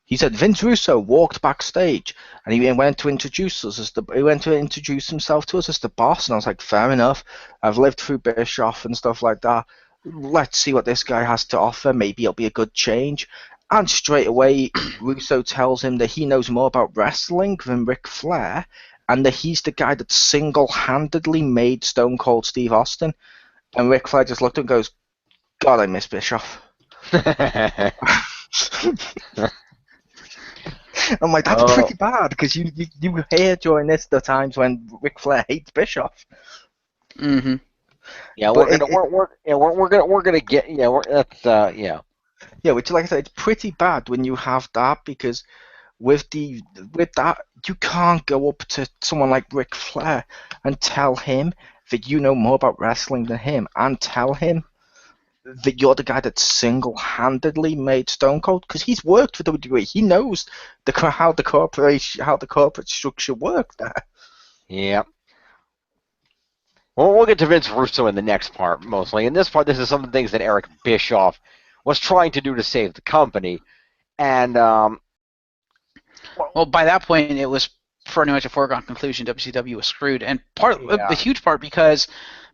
[SPEAKER 2] He said Vince Russo walked backstage and he went to introduce himself to us as the boss, and I was like, fair enough. I've lived through Bischoff and stuff like that. Let's see what this guy has to offer. Maybe it'll be a good change. And straight away, Russo tells him that he knows more about wrestling than Ric Flair, and that he's the guy that single-handedly made Stone Cold Steve Austin. And Ric Flair just looked and goes, God, I miss Bischoff. I'm like, that's pretty bad, because you hear during this the times when Ric Flair hates Bischoff.
[SPEAKER 3] Mm-hmm.
[SPEAKER 1] Yeah, we're gonna get yeah.
[SPEAKER 2] Yeah, which, like I said, it's pretty bad when you have that, because with that, you can't go up to someone like Ric Flair and tell him that you know more about wrestling than him, and tell him that you're the guy that single-handedly made Stone Cold, because he's worked for WWE. He knows how the corporate structure works there.
[SPEAKER 1] Yeah. Well, we'll get to Vince Russo in the next part, mostly. In this part, this is some of the things that Eric Bischoff was trying to do to save the company. And,
[SPEAKER 3] well, by that point, it was pretty much a foregone conclusion. WCW was screwed. And a huge part because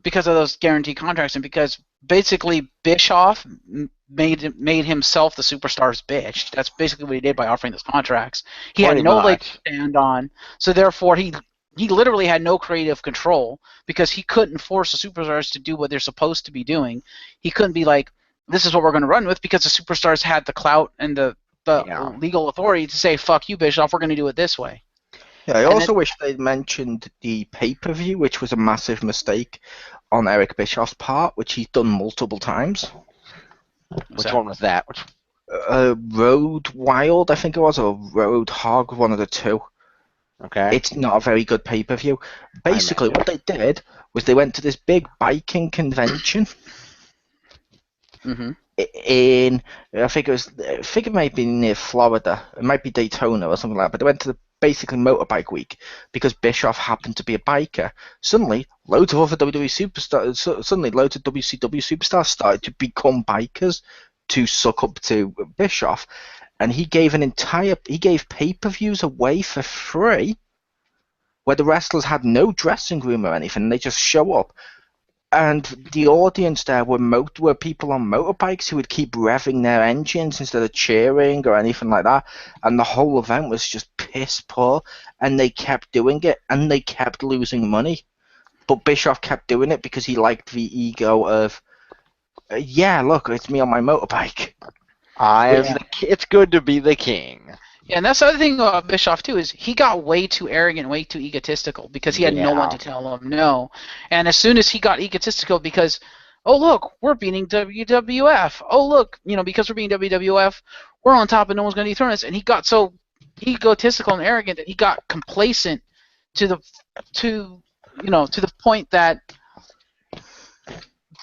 [SPEAKER 3] of those guaranteed contracts, and because basically Bischoff made himself the superstar's bitch. That's basically what he did by offering those contracts. He had no leg to stand on, so therefore he literally had no creative control, because he couldn't force the superstars to do what they're supposed to be doing. He couldn't be like, this is what we're going to run with, because the superstars had the clout and the legal authority to say, fuck you, Bischoff, we're going to do it this way.
[SPEAKER 2] Yeah, I also wish they'd mentioned the pay-per-view, which was a massive mistake on Eric Bischoff's part, which he's done multiple times.
[SPEAKER 1] Which one was that?
[SPEAKER 2] Road Wild, I think it was, or Road Hog, one of the two.
[SPEAKER 1] Okay.
[SPEAKER 2] It's not a very good pay-per-view. Basically, what they did was they went to this big biking convention.
[SPEAKER 3] Mm-hmm.
[SPEAKER 2] I think it might be near Florida. It might be Daytona or something like that. But they went to the basically motorbike week because Bischoff happened to be a biker. Suddenly, loads of other WWE superstars, loads of WCW superstars started to become bikers to suck up to Bischoff, and he gave pay-per-views away for free, where the wrestlers had no dressing room or anything. They just show up. And the audience there were people on motorbikes who would keep revving their engines instead of cheering or anything like that. And the whole event was just piss poor. And they kept doing it, and they kept losing money. But Bischoff kept doing it because he liked the ego of, look, it's me on my motorbike.
[SPEAKER 1] It's good to be the king.
[SPEAKER 3] Yeah, and that's the other thing about Bischoff, too, is he got way too arrogant, way too egotistical, because he had no one to tell him no. And as soon as he got egotistical because, oh, look, we're beating WWF. Oh, look, because we're beating WWF, we're on top and no one's going to dethrone us. And he got so egotistical and arrogant that he got complacent to the point that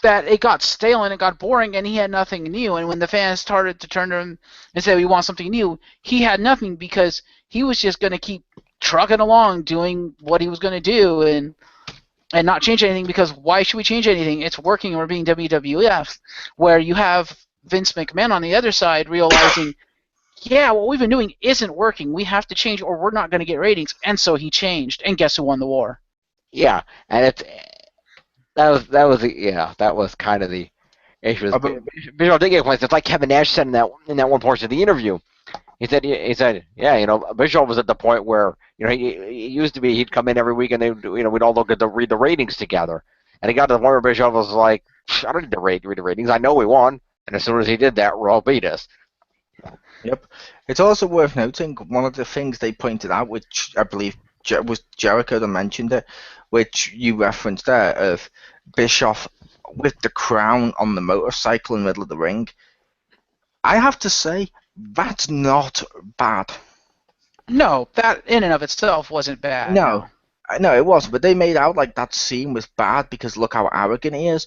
[SPEAKER 3] it got stale and it got boring and he had nothing new. And when the fans started to turn to him and say, we want something new, he had nothing, because he was just going to keep trucking along doing what he was going to do and not change anything, because why should we change anything? It's working and we're being WWF. Where you have Vince McMahon on the other side realizing, what we've been doing isn't working. We have to change or we're not going to get ratings. And so he changed. And guess who won the war?
[SPEAKER 1] Yeah, and that was kind of the issues.
[SPEAKER 2] I believe,
[SPEAKER 1] Bischoff did get complaints. It's like Kevin Nash said in that one portion of the interview. He said, yeah, Bischoff was at the point where, he used to be, he'd come in every week and we'd all read the ratings together. And he got to the point where Bischoff was like, I don't need to read the ratings. I know we won. And as soon as he did that, Raw beat us.
[SPEAKER 2] Yep. It's also worth noting, one of the things they pointed out, which I believe was Jericho that mentioned it, which you referenced there, of Bischoff with the crown on the motorcycle in the middle of the ring. I have to say, that's not bad.
[SPEAKER 3] No, that in and of itself wasn't bad.
[SPEAKER 2] No, it wasn't. But they made out like that scene was bad because look how arrogant he is.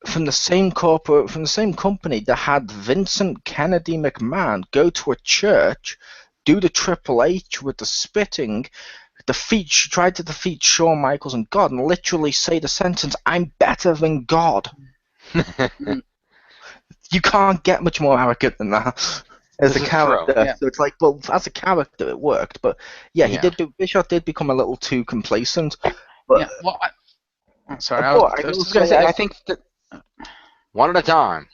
[SPEAKER 2] From the same company that had Vincent Kennedy McMahon go to a church, do the Triple H with the spitting, tried to defeat Shawn Michaels and God, and literally say the sentence, "I'm better than God." You can't get much more arrogant than that as a character.
[SPEAKER 3] Yeah.
[SPEAKER 2] So it's like, well, as a character, it worked. But yeah, Bischoff did become a little too complacent. But
[SPEAKER 3] yeah. Well, I'm sorry.
[SPEAKER 2] I
[SPEAKER 3] I was just going to say, I think that.
[SPEAKER 1] One at a time.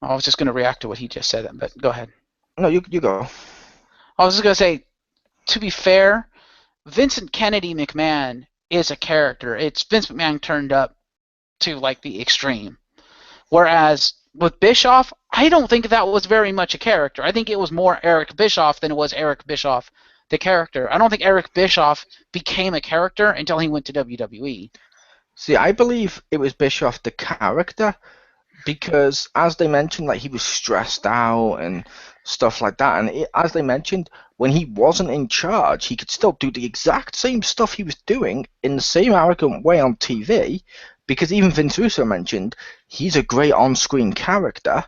[SPEAKER 3] I was just going to react to what he just said, but go ahead.
[SPEAKER 2] No, you go.
[SPEAKER 3] I was just going to say, to be fair, Vincent Kennedy McMahon is a character. It's Vince McMahon turned up to like the extreme. Whereas with Bischoff, I don't think that was very much a character. I think it was more Eric Bischoff than it was Eric Bischoff, the character. I don't think Eric Bischoff became a character until he went to WWE.
[SPEAKER 2] See, I believe it was Bischoff the character because, as they mentioned, like he was stressed out and stuff like that. And as they mentioned, when he wasn't in charge, he could still do the exact same stuff he was doing in the same arrogant way on TV. Because even Vince Russo mentioned he's a great on-screen character,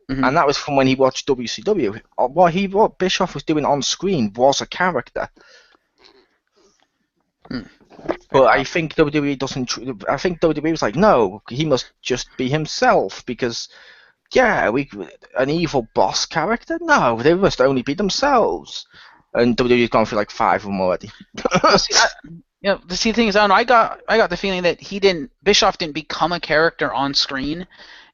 [SPEAKER 2] and that was from when he watched WCW. What Bischoff was doing on screen was a character. But I think WWE doesn't. I think WWE was like, no, he must just be himself because, yeah, an evil boss character. No, they must only be themselves. And WWE's gone through like 5 of them already.
[SPEAKER 3] The thing is, I don't know. I got the feeling that Bischoff didn't become a character on screen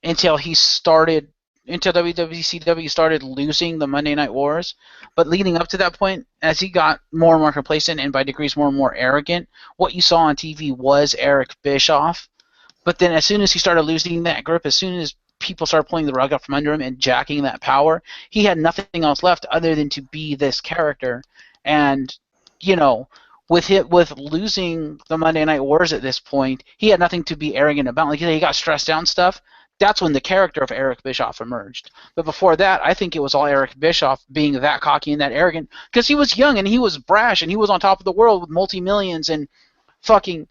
[SPEAKER 3] until WCW started losing the Monday Night Wars. But leading up to that point, as he got more and more complacent and by degrees more and more arrogant, what you saw on TV was Eric Bischoff. But then as soon as he started losing that grip, as soon as people started pulling the rug out from under him and jacking that power, he had nothing else left other than to be this character. And, with losing the Monday Night Wars at this point, he had nothing to be arrogant about. Like he got stressed out and stuff. That's when the character of Eric Bischoff emerged. But before that, I think it was all Eric Bischoff being that cocky and that arrogant because he was young and he was brash and he was on top of the world with multi-millions and fucking,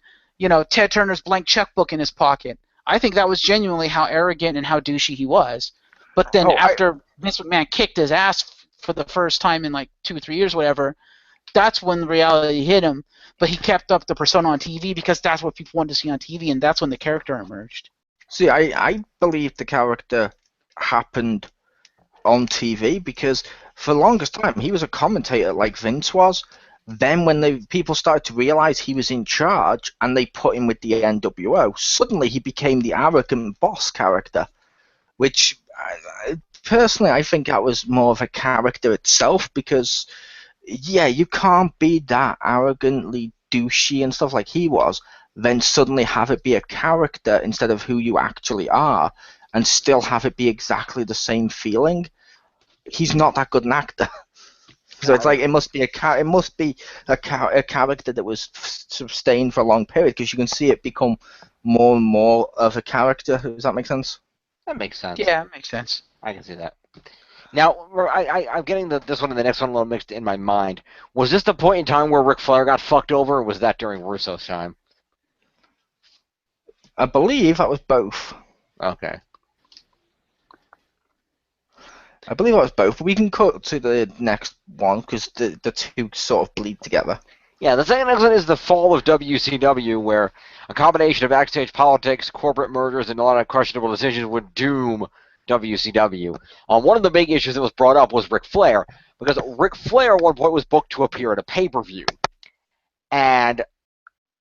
[SPEAKER 3] Ted Turner's blank checkbook in his pocket. I think that was genuinely how arrogant and how douchey he was. But then after Vince McMahon kicked his ass for the first time in like 2 or 3 years, whatever, that's when the reality hit him. But he kept up the persona on TV because that's what people wanted to see on TV, and that's when the character emerged.
[SPEAKER 2] See, I believe the character happened on TV because for the longest time he was a commentator like Vince was. Then when people started to realize he was in charge and they put him with the NWO, suddenly he became the arrogant boss character, which personally I think that was more of a character itself because, yeah, you can't be that arrogantly douchey and stuff like he was, then suddenly have it be a character instead of who you actually are and still have it be exactly the same feeling. He's not that good an actor. So it's like it must be a character that was sustained for a long period because you can see it become more and more of a character. Does that make sense?
[SPEAKER 1] That makes sense.
[SPEAKER 3] Yeah, it makes sense.
[SPEAKER 1] I can see that. Now, I'm getting this one and the next one a little mixed in my mind. Was this the point in time where Ric Flair got fucked over, or was that during Russo's time?
[SPEAKER 2] I believe that was both.
[SPEAKER 1] Okay.
[SPEAKER 2] I believe that was both. We can cut to the next one because the two sort of bleed together.
[SPEAKER 1] Yeah, the next one is the Fall of WCW, where a combination of backstage politics, corporate murders, and a lot of questionable decisions would doom WCW. One of the big issues that was brought up was Ric Flair, because Ric Flair at one point was booked to appear at a pay-per-view. And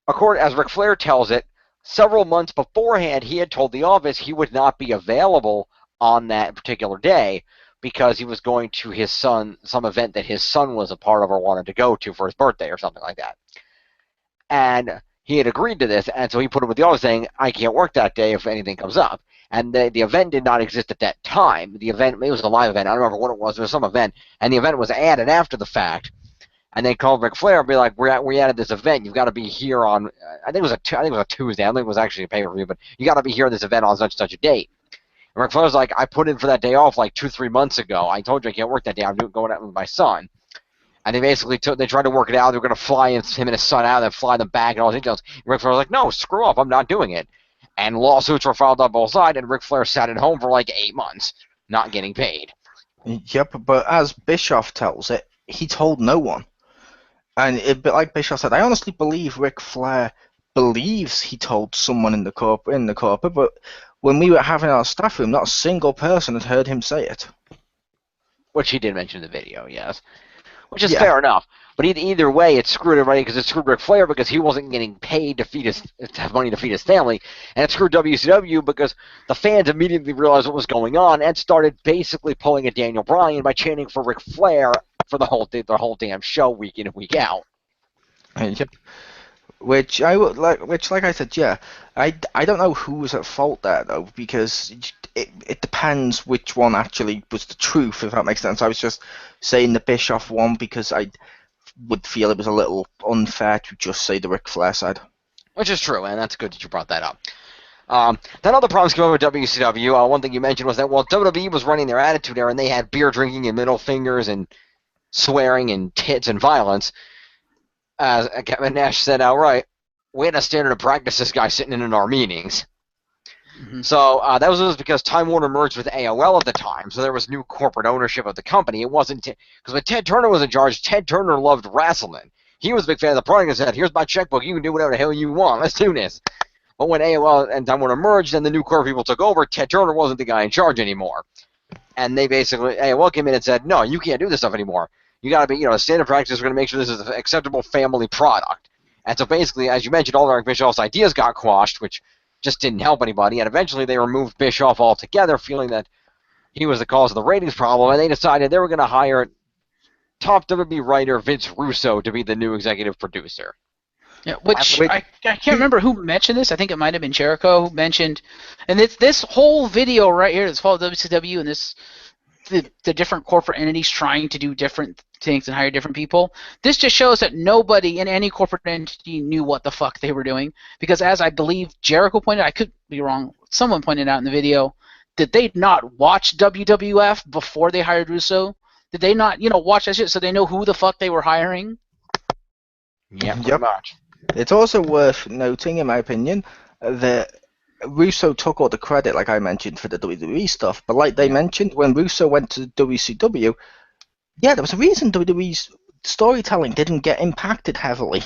[SPEAKER 1] as Ric Flair tells it, several months beforehand, he had told the office he would not be available on that particular day because he was going to his son, some event that his son was a part of or wanted to go to for his birthday or something like that. And he had agreed to this, and so he put him with the office saying, I can't work that day if anything comes up. And the event did not exist at that time. The event, it was a live event. I don't remember what it was. It was some event, and the event was added after the fact. And they called Ric Flair and be like, we added this event. You've got to be here on, I think it was a Tuesday. I don't think it was actually a pay-per-view, but you got to be here on this event on such and such a date. And Ric Flair's like, I put in for that day off like 2-3 months ago. I told you I can't work that day. I'm going out with my son. And they basically they tried to work it out. They were going to fly him and his son out and fly them back and all these details. Ric Flair was like, no, screw off. I'm not doing it. And lawsuits were filed on both sides, and Ric Flair sat at home for like 8 months, not getting paid.
[SPEAKER 2] Yep, but as Bischoff tells it, he told no one. And like Bischoff said, I honestly believe Ric Flair believes he told someone in the corporate, but when we were having our staff room, not a single person had heard him say it.
[SPEAKER 1] Which he did mention in the video, yes. Which is fair enough. But either way, it screwed everybody because it screwed Ric Flair because he wasn't getting paid to have money to feed his family, and it screwed WCW because the fans immediately realized what was going on and started basically pulling a Daniel Bryan by chanting for Ric Flair for the whole damn show, week in and week out.
[SPEAKER 2] Yep. Which like I said, yeah, I don't know who was at fault there though, because it depends which one actually was the truth, if that makes sense. I was just saying the Bischoff one because I would feel it was a little unfair to just say the Ric Flair side.
[SPEAKER 1] Which is true, and that's good that you brought that up. Then other problems came up with WCW. One thing you mentioned was that, well, WWE was running their Attitude Era, and they had beer drinking and middle fingers and swearing and tits and violence. As Kevin Nash said outright, we had a standard of practice this guy sitting in our meetings. Mm-hmm. So that was because Time Warner merged with AOL at the time, so there was new corporate ownership of the company. It wasn't because when Ted Turner was in charge, Ted Turner loved wrestling. He was a big fan of the product and said, here's my checkbook, you can do whatever the hell you want, let's do this. But when AOL and Time Warner merged and the new corporate people took over, Ted Turner wasn't the guy in charge anymore. And they basically, AOL came in and said, no, you can't do this stuff anymore. You got to be, standard practice, we're going to make sure this is an acceptable family product. And so basically, as you mentioned, all Eric Bischoff's ideas got quashed, which just didn't help anybody, and eventually they removed Bischoff altogether, feeling that he was the cause of the ratings problem, and they decided they were going to hire top WWE writer Vince Russo to be the new executive producer.
[SPEAKER 3] Yeah, which I can't remember who mentioned this. I think it might have been Jericho who mentioned, and this whole video right here, this Fall of WCW, and the different corporate entities trying to do different things and hire different people. This just shows that nobody in any corporate entity knew what the fuck they were doing. Because as I believe Jericho pointed out, I could be wrong, someone pointed out in the video, did they not watch WWF before they hired Russo? Did they not, watch that shit so they know who the fuck they were hiring?
[SPEAKER 1] Yeah, pretty much.
[SPEAKER 2] It's also worth noting, in my opinion, that Russo took all the credit, like I mentioned, for the WWE stuff. But like they mentioned, when Russo went to WCW, there was a reason WWE's storytelling didn't get impacted heavily.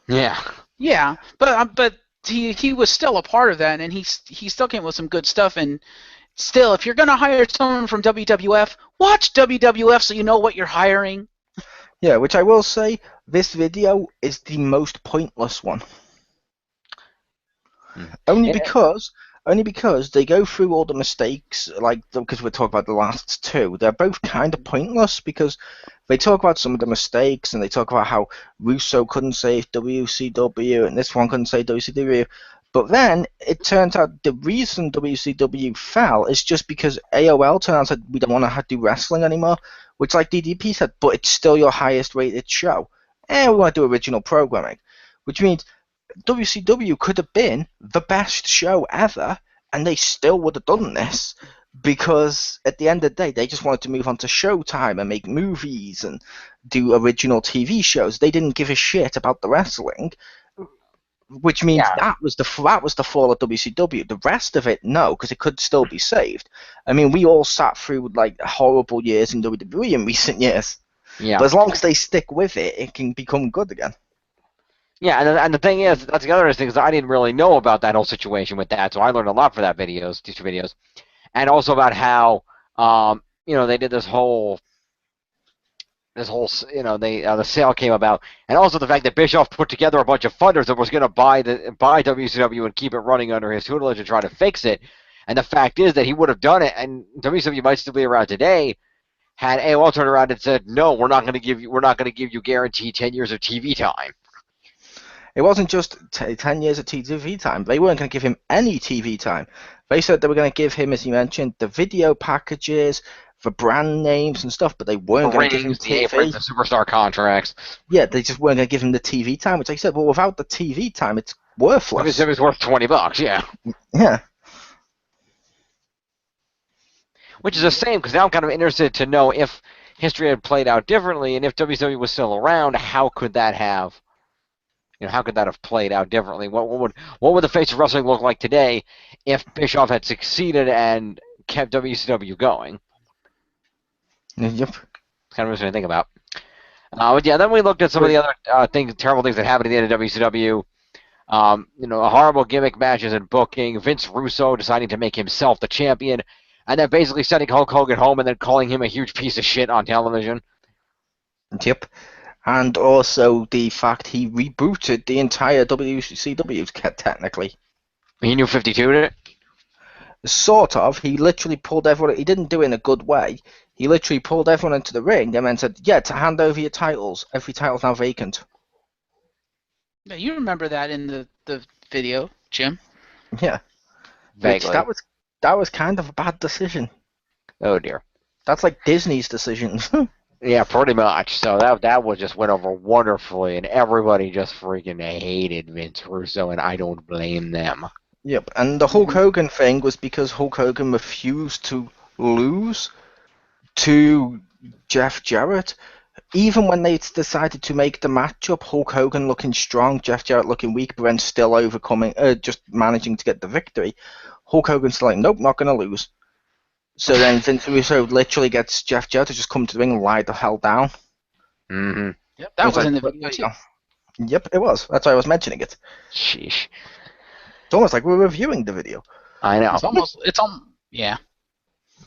[SPEAKER 1] Yeah.
[SPEAKER 3] Yeah, but he was still a part of that, and he still came with some good stuff. And still, if you're gonna hire someone from WWF, watch WWF so you know what you're hiring.
[SPEAKER 2] Yeah, which I will say, this video is the most pointless one. Only because they go through all the mistakes, because we're talking about the last two. They're both kind of pointless because they talk about some of the mistakes and they talk about how Russo couldn't save WCW and this one couldn't save WCW. But then it turns out the reason WCW fell is just because AOL turned out and said we don't want to do wrestling anymore, which like DDP said, but it's still your highest rated show. And we want to do original programming, which means WCW could have been the best show ever, and they still would have done this because at the end of the day, they just wanted to move on to Showtime and make movies and do original TV shows. They didn't give a shit about the wrestling, which means that was the fall of WCW. The rest of it, no, because it could still be saved. I mean, we all sat through like horrible years in WWE in recent years. Yeah. But as long as they stick with it, it can become good again.
[SPEAKER 1] Yeah, and the thing is, that's the other thing is I didn't really know about that whole situation with that, so I learned a lot from these two videos, and also about how, they did this whole this whole, the sale came about, and also the fact that Bischoff put together a bunch of funders that was going to buy WCW and keep it running under his tutelage and try to fix it. And the fact is that he would have done it, and WCW might still be around today had AOL turned around and said, "No, we're not going to give you guaranteed 10 years of TV time."
[SPEAKER 2] It wasn't just 10 years of TV time. They weren't going to give him any TV time. They said they were going to give him, as you mentioned, the video packages, the brand names and stuff, but they weren't going to give him
[SPEAKER 1] The
[SPEAKER 2] TV.
[SPEAKER 1] aprons, the superstar contracts.
[SPEAKER 2] Yeah, they just weren't going to give him the TV time, which I said, well, without the TV time, it's worthless.
[SPEAKER 1] It was worth $20, yeah.
[SPEAKER 2] Yeah.
[SPEAKER 1] Which is a shame, because now I'm kind of interested to know if history had played out differently, and if WCW was still around, how could that have played out differently? What would the face of wrestling look like today if Bischoff had succeeded and kept WCW going?
[SPEAKER 2] Yep.
[SPEAKER 1] Kind of interesting to think about. But yeah, then we looked at some of the other terrible things that happened at the end of WCW. Horrible gimmick matches and booking. Vince Russo deciding to make himself the champion, and then basically sending Hulk Hogan home and then calling him a huge piece of shit on television.
[SPEAKER 2] Yep. And also the fact he rebooted the entire WCW, technically.
[SPEAKER 1] He knew 52 did it?
[SPEAKER 2] Sort of. He literally pulled everyone. He didn't do it in a good way. He literally pulled everyone into the ring and then said, yeah, to hand over your titles. Every title's now vacant.
[SPEAKER 3] Yeah, you remember that in the video, Jim?
[SPEAKER 2] Yeah.
[SPEAKER 1] Vaguely.
[SPEAKER 2] That was kind of a bad decision.
[SPEAKER 1] Oh, dear.
[SPEAKER 2] That's like Disney's decision.
[SPEAKER 1] Yeah, pretty much. So that just went over wonderfully, and everybody just freaking hated Vince Russo, and I don't blame them.
[SPEAKER 2] Yep, and the Hulk Hogan thing was because Hulk Hogan refused to lose to Jeff Jarrett. Even when they decided to make the matchup, Hulk Hogan looking strong, Jeff Jarrett looking weak, but then still overcoming, just managing to get the victory, Hulk Hogan's still like, nope, not going to lose. So then Vince Russo literally gets Jeff Jarrett to just come to the ring and lie the hell down.
[SPEAKER 1] Mm-hmm.
[SPEAKER 3] Yep, that was in the video too.
[SPEAKER 2] Yep, it was. That's why I was mentioning it.
[SPEAKER 1] Sheesh.
[SPEAKER 2] It's almost like we're reviewing the video.
[SPEAKER 1] I know.
[SPEAKER 3] Yeah.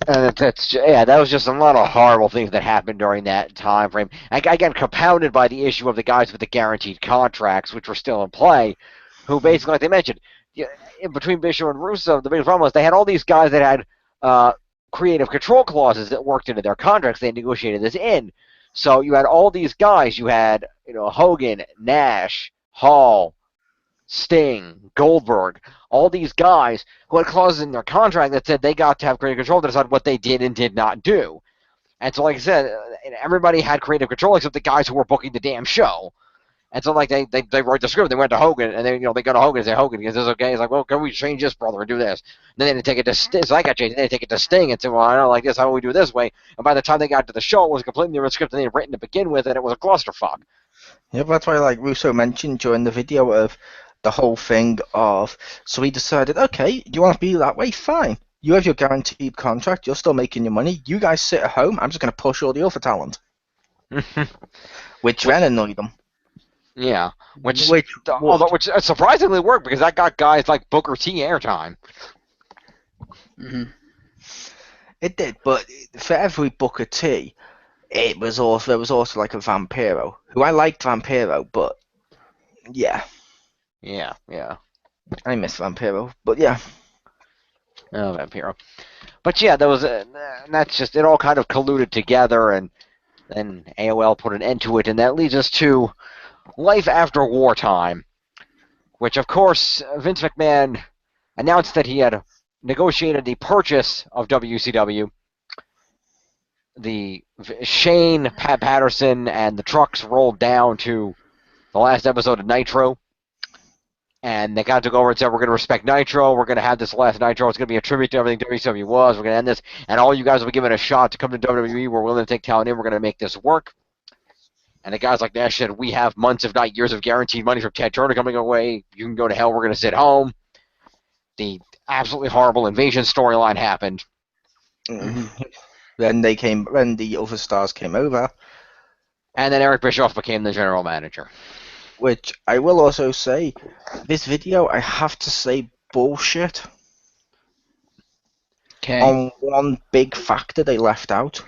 [SPEAKER 1] And that was just a lot of horrible things that happened during that time frame. I got compounded by the issue of the guys with the guaranteed contracts, which were still in play, who basically, like they mentioned, in between Bischoff and Russo, the biggest problem was they had all these guys that had creative control clauses that worked into their contracts. They negotiated this in. So you had all these guys. You had Hogan, Nash, Hall, Sting, Goldberg, all these guys who had clauses in their contract that said they got to have creative control to decide what they did and did not do. And so, like I said, everybody had creative control except the guys who were booking the damn show. And so, like, they wrote the script. They went to Hogan, and they go to Hogan and say, Hogan, is this okay? He's like, well, can we change this, brother, and do this? And then they take it to Sting. So I got changed. Then they take it to Sting and say, well, I don't like this. How do we do it this way? And by the time they got to the show, it was a completely different script than they had written to begin with, and it was a clusterfuck.
[SPEAKER 2] Yeah, that's why, like Russo mentioned during the video of the whole thing of, so he decided, okay, you want to be that way? Fine. You have your guaranteed contract. You're still making your money. You guys sit at home. I'm just going to push all the other talent. Which then annoyed them.
[SPEAKER 1] Yeah, which surprisingly worked because that got guys like Booker T airtime.
[SPEAKER 3] Mm-hmm.
[SPEAKER 2] It did, but for every Booker T, there was also like a Vampiro, who I liked Vampiro, but yeah.
[SPEAKER 1] Yeah.
[SPEAKER 2] I miss Vampiro, but yeah.
[SPEAKER 1] Oh, Vampiro. But yeah, there was that's just it all kind of colluded together, and then AOL put an end to it, and that leads us to Life After Wartime, which of course Vince McMahon announced that he had negotiated the purchase of WCW. The Shane, Pat Patterson, and the trucks rolled down to the last episode of Nitro. And they kind of took over and said, we're going to respect Nitro. We're going to have this last Nitro. It's going to be a tribute to everything WCW was. We're going to end this. And all you guys will be given a shot to come to WWE. We're willing to take talent in. We're going to make this work. And the guys like Nash said, we have months, if not years, of guaranteed money from Ted Turner coming away. You can go to hell. We're going to sit home. The absolutely horrible invasion storyline happened.
[SPEAKER 2] Mm-hmm. Then the other stars came over.
[SPEAKER 1] And then Eric Bischoff became the general manager.
[SPEAKER 2] Which I will also say, this video, I have to say, bullshit.
[SPEAKER 3] Okay.
[SPEAKER 2] On one big factor they left out.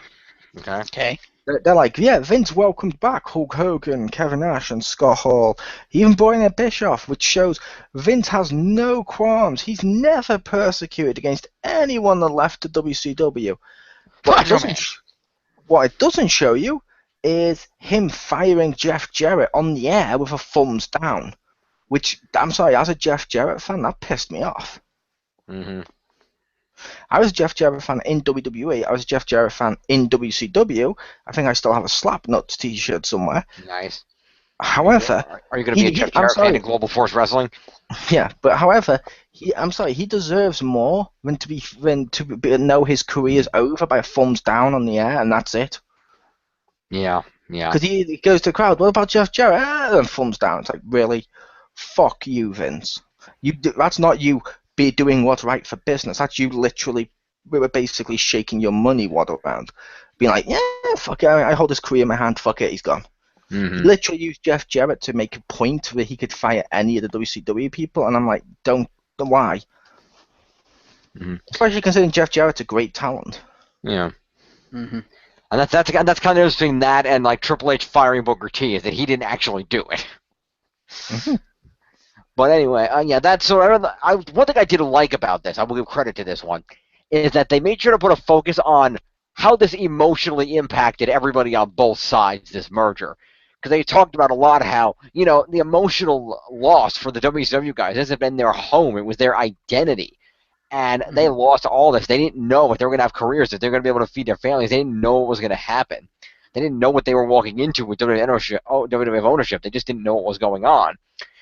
[SPEAKER 1] Okay.
[SPEAKER 2] They're like, yeah, Vince welcomed back Hulk Hogan, Kevin Nash, and Scott Hall. He even brought in a Bischoff, which shows Vince has no qualms. He's never persecuted against anyone that left to WCW. What it doesn't show you is him firing Jeff Jarrett on the air with a thumbs down. Which, I'm sorry, as a Jeff Jarrett fan, that pissed me off.
[SPEAKER 1] Mm-hmm.
[SPEAKER 2] I was a Jeff Jarrett fan in WWE. I was a Jeff Jarrett fan in WCW. I think I still have a Slapnuts t-shirt somewhere.
[SPEAKER 1] Nice.
[SPEAKER 2] However,
[SPEAKER 1] are you going to be a Jeff Jarrett fan in Global Force Wrestling?
[SPEAKER 2] Yeah, but however, I'm sorry, he deserves more than to know his career's over by a thumbs down on the air, and that's it.
[SPEAKER 1] Yeah.
[SPEAKER 2] Because he goes to the crowd, what about Jeff Jarrett? And thumbs down. It's like, really? Fuck you, Vince. That's not you be doing what's right for business. That's you literally, we were basically shaking your money wad around. Being like, yeah, fuck it, I hold his career in my hand, fuck it, he's gone.
[SPEAKER 1] Mm-hmm.
[SPEAKER 2] He literally used Jeff Jarrett to make a point where he could fire any of the WCW people, and I'm like, why?
[SPEAKER 1] Mm-hmm.
[SPEAKER 2] Especially considering Jeff Jarrett's a great talent.
[SPEAKER 1] Yeah.
[SPEAKER 3] Mm-hmm.
[SPEAKER 1] And that's kind of interesting, that and like Triple H firing Booker T, is that he didn't actually do it.
[SPEAKER 2] Mm-hmm.
[SPEAKER 1] But anyway, that's so. One thing I did like about this, I will give credit to this one, is that they made sure to put a focus on how this emotionally impacted everybody on both sides, this merger. Because they talked about a lot how, the emotional loss for the WCW guys hasn't been their home, it was their identity. And they lost all this. They didn't know if they were going to have careers, if they were going to be able to feed their families. They didn't know what was going to happen. They didn't know what they were walking into with WWF ownership. They just didn't know what was going on.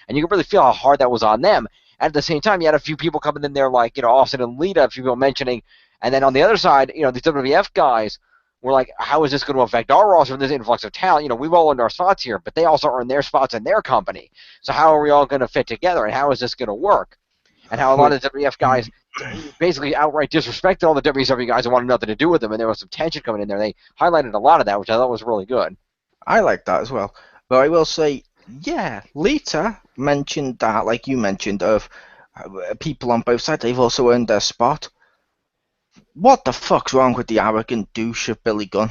[SPEAKER 1] And you can really feel how hard that was on them. And at the same time, you had a few people coming in there like, Austin and Lita, a few people mentioning. And then on the other side, these WWF guys were like, how is this going to affect our roster with this influx of talent? We've all earned our spots here, but they also earned their spots in their company. So how are we all going to fit together, and how is this going to work? And how a lot of the WWF guys basically outright disrespected all the WCW guys and wanted nothing to do with them, and there was some tension coming in there. They highlighted a lot of that, which I thought was really good.
[SPEAKER 2] I like that as well. But I will say, yeah, Lita mentioned that, like you mentioned, of people on both sides, they've also earned their spot. What the fuck's wrong with the arrogant douche of Billy Gunn?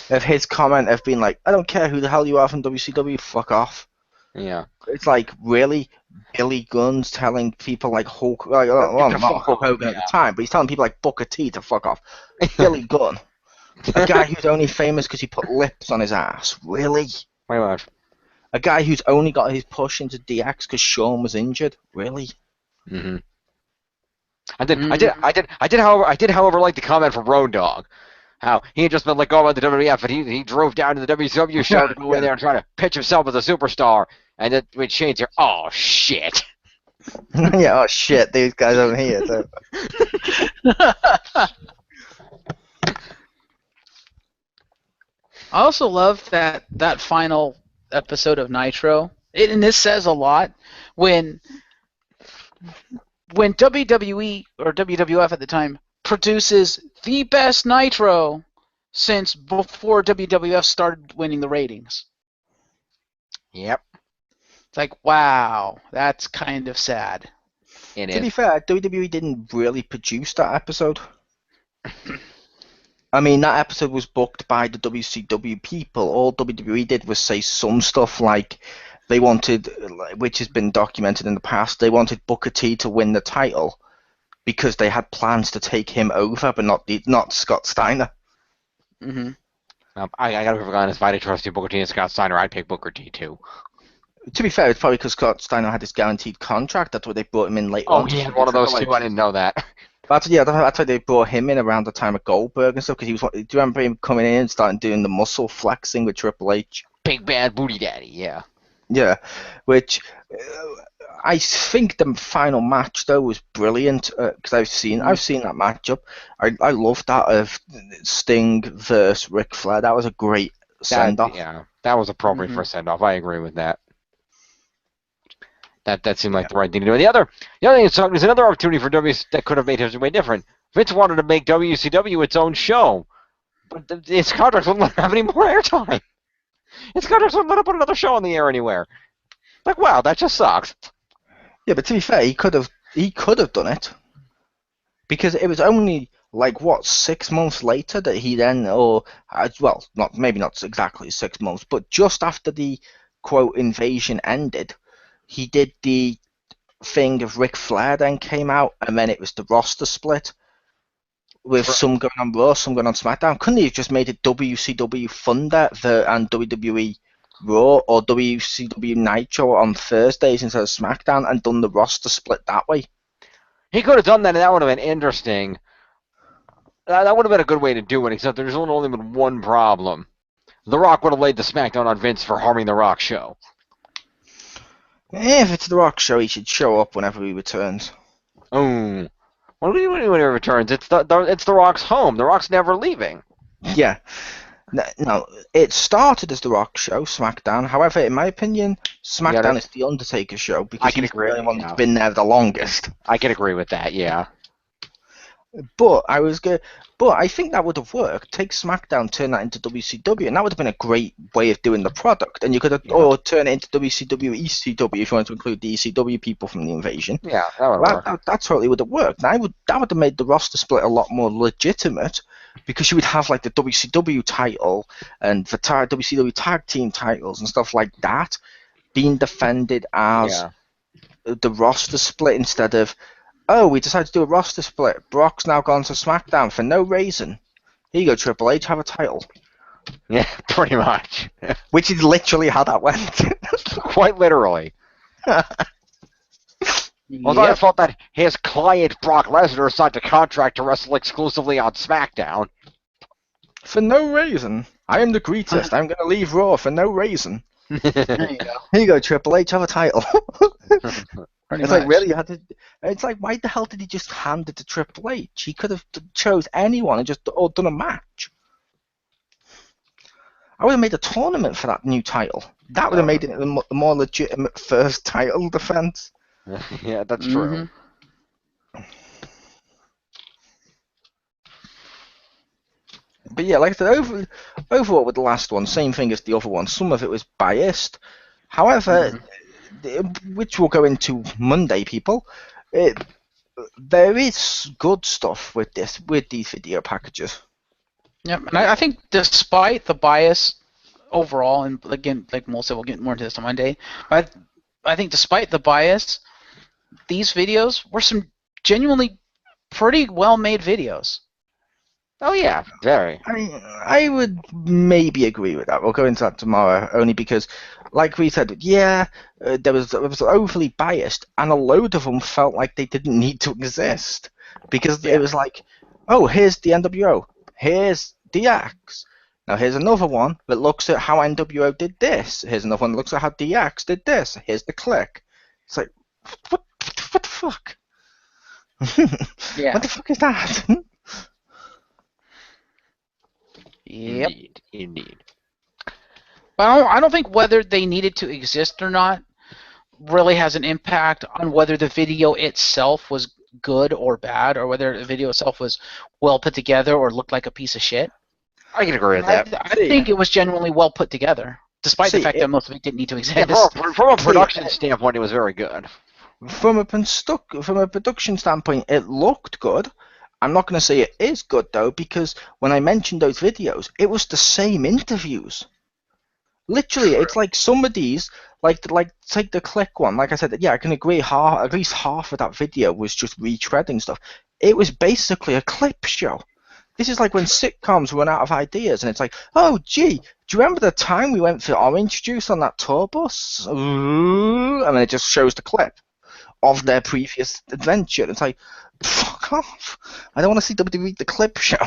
[SPEAKER 2] Of his comment of being like, I don't care who the hell you are from WCW, fuck off.
[SPEAKER 1] Yeah.
[SPEAKER 2] It's like, really? Billy Gunn's telling people like Hulk, not Hulk Hogan at the time, but he's telling people like Booker T to fuck off. Billy Gunn. A guy who's only famous because he put lips on his ass. Really?
[SPEAKER 1] Wait, what?
[SPEAKER 2] A guy who's only got his push into DX because Shawn was injured. Really?
[SPEAKER 1] Mm-hmm. I did, however, like the comment from Road Dogg. How he had just been let go by the WWF, but he drove down to the WCW show to go in there and try to pitch himself as a superstar. And then with Shane's here, oh shit.
[SPEAKER 2] Yeah, oh shit, these guys over here. So.
[SPEAKER 3] I also love that final episode of Nitro. And this says a lot. When WWE or WWF at the time produces the best Nitro since before WWF started winning the ratings.
[SPEAKER 1] Yep.
[SPEAKER 3] It's like, wow, that's kind of sad.
[SPEAKER 2] To be fair, WWE didn't really produce that episode. I mean, that episode was booked by the WCW people. All WWE did was say some stuff like they wanted, which has been documented in the past, they wanted Booker T to win the title because they had plans to take him over, but not Scott Steiner.
[SPEAKER 3] Mm-hmm.
[SPEAKER 1] I gotta be honest, if I did trust you, Booker T and Scott Steiner, I'd pick Booker T too.
[SPEAKER 2] To be fair, it's probably because Scott Steiner had this guaranteed contract. That's why they brought him in later.
[SPEAKER 1] Oh, he had one of those too. I didn't know that.
[SPEAKER 2] That's why they brought him in around the time of Goldberg and stuff. Because he was. Do you remember him coming in and starting doing the muscle flexing with Triple H?
[SPEAKER 1] Big bad booty daddy, yeah.
[SPEAKER 2] Yeah, which I think the final match though was brilliant because I've seen that matchup. I loved that of Sting versus Ric Flair. That was a great send off.
[SPEAKER 1] Yeah, that was appropriate for a send off. I agree with that. That seemed like the right thing to do. And the other thing is another opportunity for WWE that could have made history way different. Vince wanted to make WCW its own show, but its contracts wouldn't let him have any more airtime. Its contracts wouldn't let him put another show on the air anywhere. Like, wow, that just sucks.
[SPEAKER 2] Yeah, but to be fair, he could have done it because it was only like what, 6 months later that he then, well, not maybe not exactly 6 months, but just after the quote invasion ended, he did the thing of Ric Flair then came out, and then it was the roster split with
[SPEAKER 1] True.
[SPEAKER 2] some going on Raw, some going on SmackDown. Couldn't he have just made it WCW Thunder and WWE Raw or WCW Nitro on Thursdays instead of SmackDown and done the roster split that way?
[SPEAKER 1] He could have done that, and that would have been interesting. That would have been a good way to do it, except there's only been one problem. The Rock would have laid the smackdown on Vince for harming the Rock show.
[SPEAKER 2] If it's the Rock show, he should show up whenever he returns.
[SPEAKER 1] Oh. What do you mean when he returns? It's the Rock's home. The Rock's never leaving.
[SPEAKER 2] Yeah. No, it started as the Rock show, SmackDown. However, in my opinion, SmackDown is the Undertaker show because he's the only one that's been there the longest.
[SPEAKER 1] I can agree with that, yeah.
[SPEAKER 2] But I think that would have worked. Take SmackDown, turn that into WCW, and that would have been a great way of doing the product. And you could have, or turn it into WCW, ECW if you wanted to include the ECW people from the invasion.
[SPEAKER 1] Yeah, that would work.
[SPEAKER 2] That totally would have worked. And that would have made the roster split a lot more legitimate, because you would have like the WCW title and the WCW tag team titles and stuff like that being defended as the roster split instead of, oh, we decided to do a roster split. Brock's now gone to SmackDown for no reason. Here you go, Triple H, have a title.
[SPEAKER 1] Yeah, pretty much.
[SPEAKER 2] Which is literally how that went.
[SPEAKER 1] Quite literally. Although I thought that his client, Brock Lesnar, signed a contract to wrestle exclusively on SmackDown.
[SPEAKER 2] For no reason. I am the greatest. I'm going to leave Raw for no reason.
[SPEAKER 3] There you go.
[SPEAKER 2] Here you go, Triple H, have a title.
[SPEAKER 3] Pretty
[SPEAKER 2] It's
[SPEAKER 3] much.
[SPEAKER 2] like, really? It's like, why the hell did he just hand it to Triple H? He could have chose anyone and just done a match. I would have made a tournament for that new title. That would have made it a more legitimate first title defense.
[SPEAKER 1] Yeah, that's true.
[SPEAKER 2] But yeah, like I said, overall with the last one, same thing as the other one. Some of it was biased. However, which we'll go into Monday, people, there is good stuff with these video packages.
[SPEAKER 3] Yeah, and I think despite the bias overall, and again, like Mole said, we'll get more into this on Monday, but I think despite the bias, these videos were some genuinely pretty well-made videos.
[SPEAKER 1] Oh yeah, very.
[SPEAKER 2] I would maybe agree with that. We'll go into that tomorrow, only because, like we said, it was overly biased, and a load of them felt like they didn't need to exist, because it was like, oh, here's the NWO, here's DX. Now here's another one that looks at how NWO did this. Here's another one that looks at how DX did this. Here's the Kliq. It's like, what the fuck?
[SPEAKER 3] Yeah.
[SPEAKER 2] What the fuck is that?
[SPEAKER 3] Yep.
[SPEAKER 1] Indeed.
[SPEAKER 3] But I don't think whether they needed to exist or not really has an impact on whether the video itself was good or bad, or whether the video itself was well put together or looked like a piece of shit.
[SPEAKER 1] I can agree with that.
[SPEAKER 3] I think it was genuinely well put together, despite the fact that most of it didn't need to exist.
[SPEAKER 1] Yeah, from a production standpoint, it was very good.
[SPEAKER 2] From a production standpoint, it looked good. I'm not going to say it is good, though, because when I mentioned those videos, it was the same interviews. Literally, it's like some of these, like take the Kliq one. Like I said, yeah, I can agree. At least half of that video was just retreading stuff. It was basically a clip show. This is like when sitcoms run out of ideas, and it's like, oh, gee, do you remember the time we went for orange juice on that tour bus? And then it just shows the clip of their previous adventure. It's like, fuck off. I don't want to see WWE the clip show.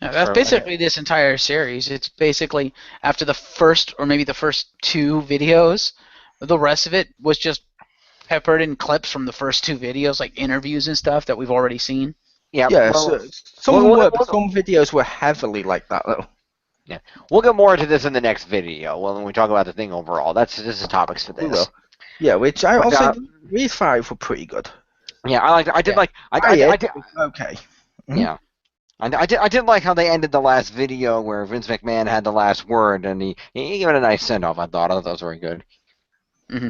[SPEAKER 3] Yeah, that's basically this entire series. It's basically after the first, or maybe the first two videos, the rest of it was just peppered in clips from the first two videos, like interviews and stuff that we've already seen.
[SPEAKER 1] Yeah,
[SPEAKER 2] some videos were heavily like that, though.
[SPEAKER 1] Yeah, we'll get more into this in the next video. Well, when we talk about the thing overall, this is topics for this.
[SPEAKER 2] Yeah, which I'll say these 5 were pretty good.
[SPEAKER 1] Yeah, I did like. I did.
[SPEAKER 2] Okay.
[SPEAKER 1] Yeah. I did like how they ended the last video where Vince McMahon had the last word, and he gave it a nice send-off, I thought that was very good.
[SPEAKER 3] Mm-hmm.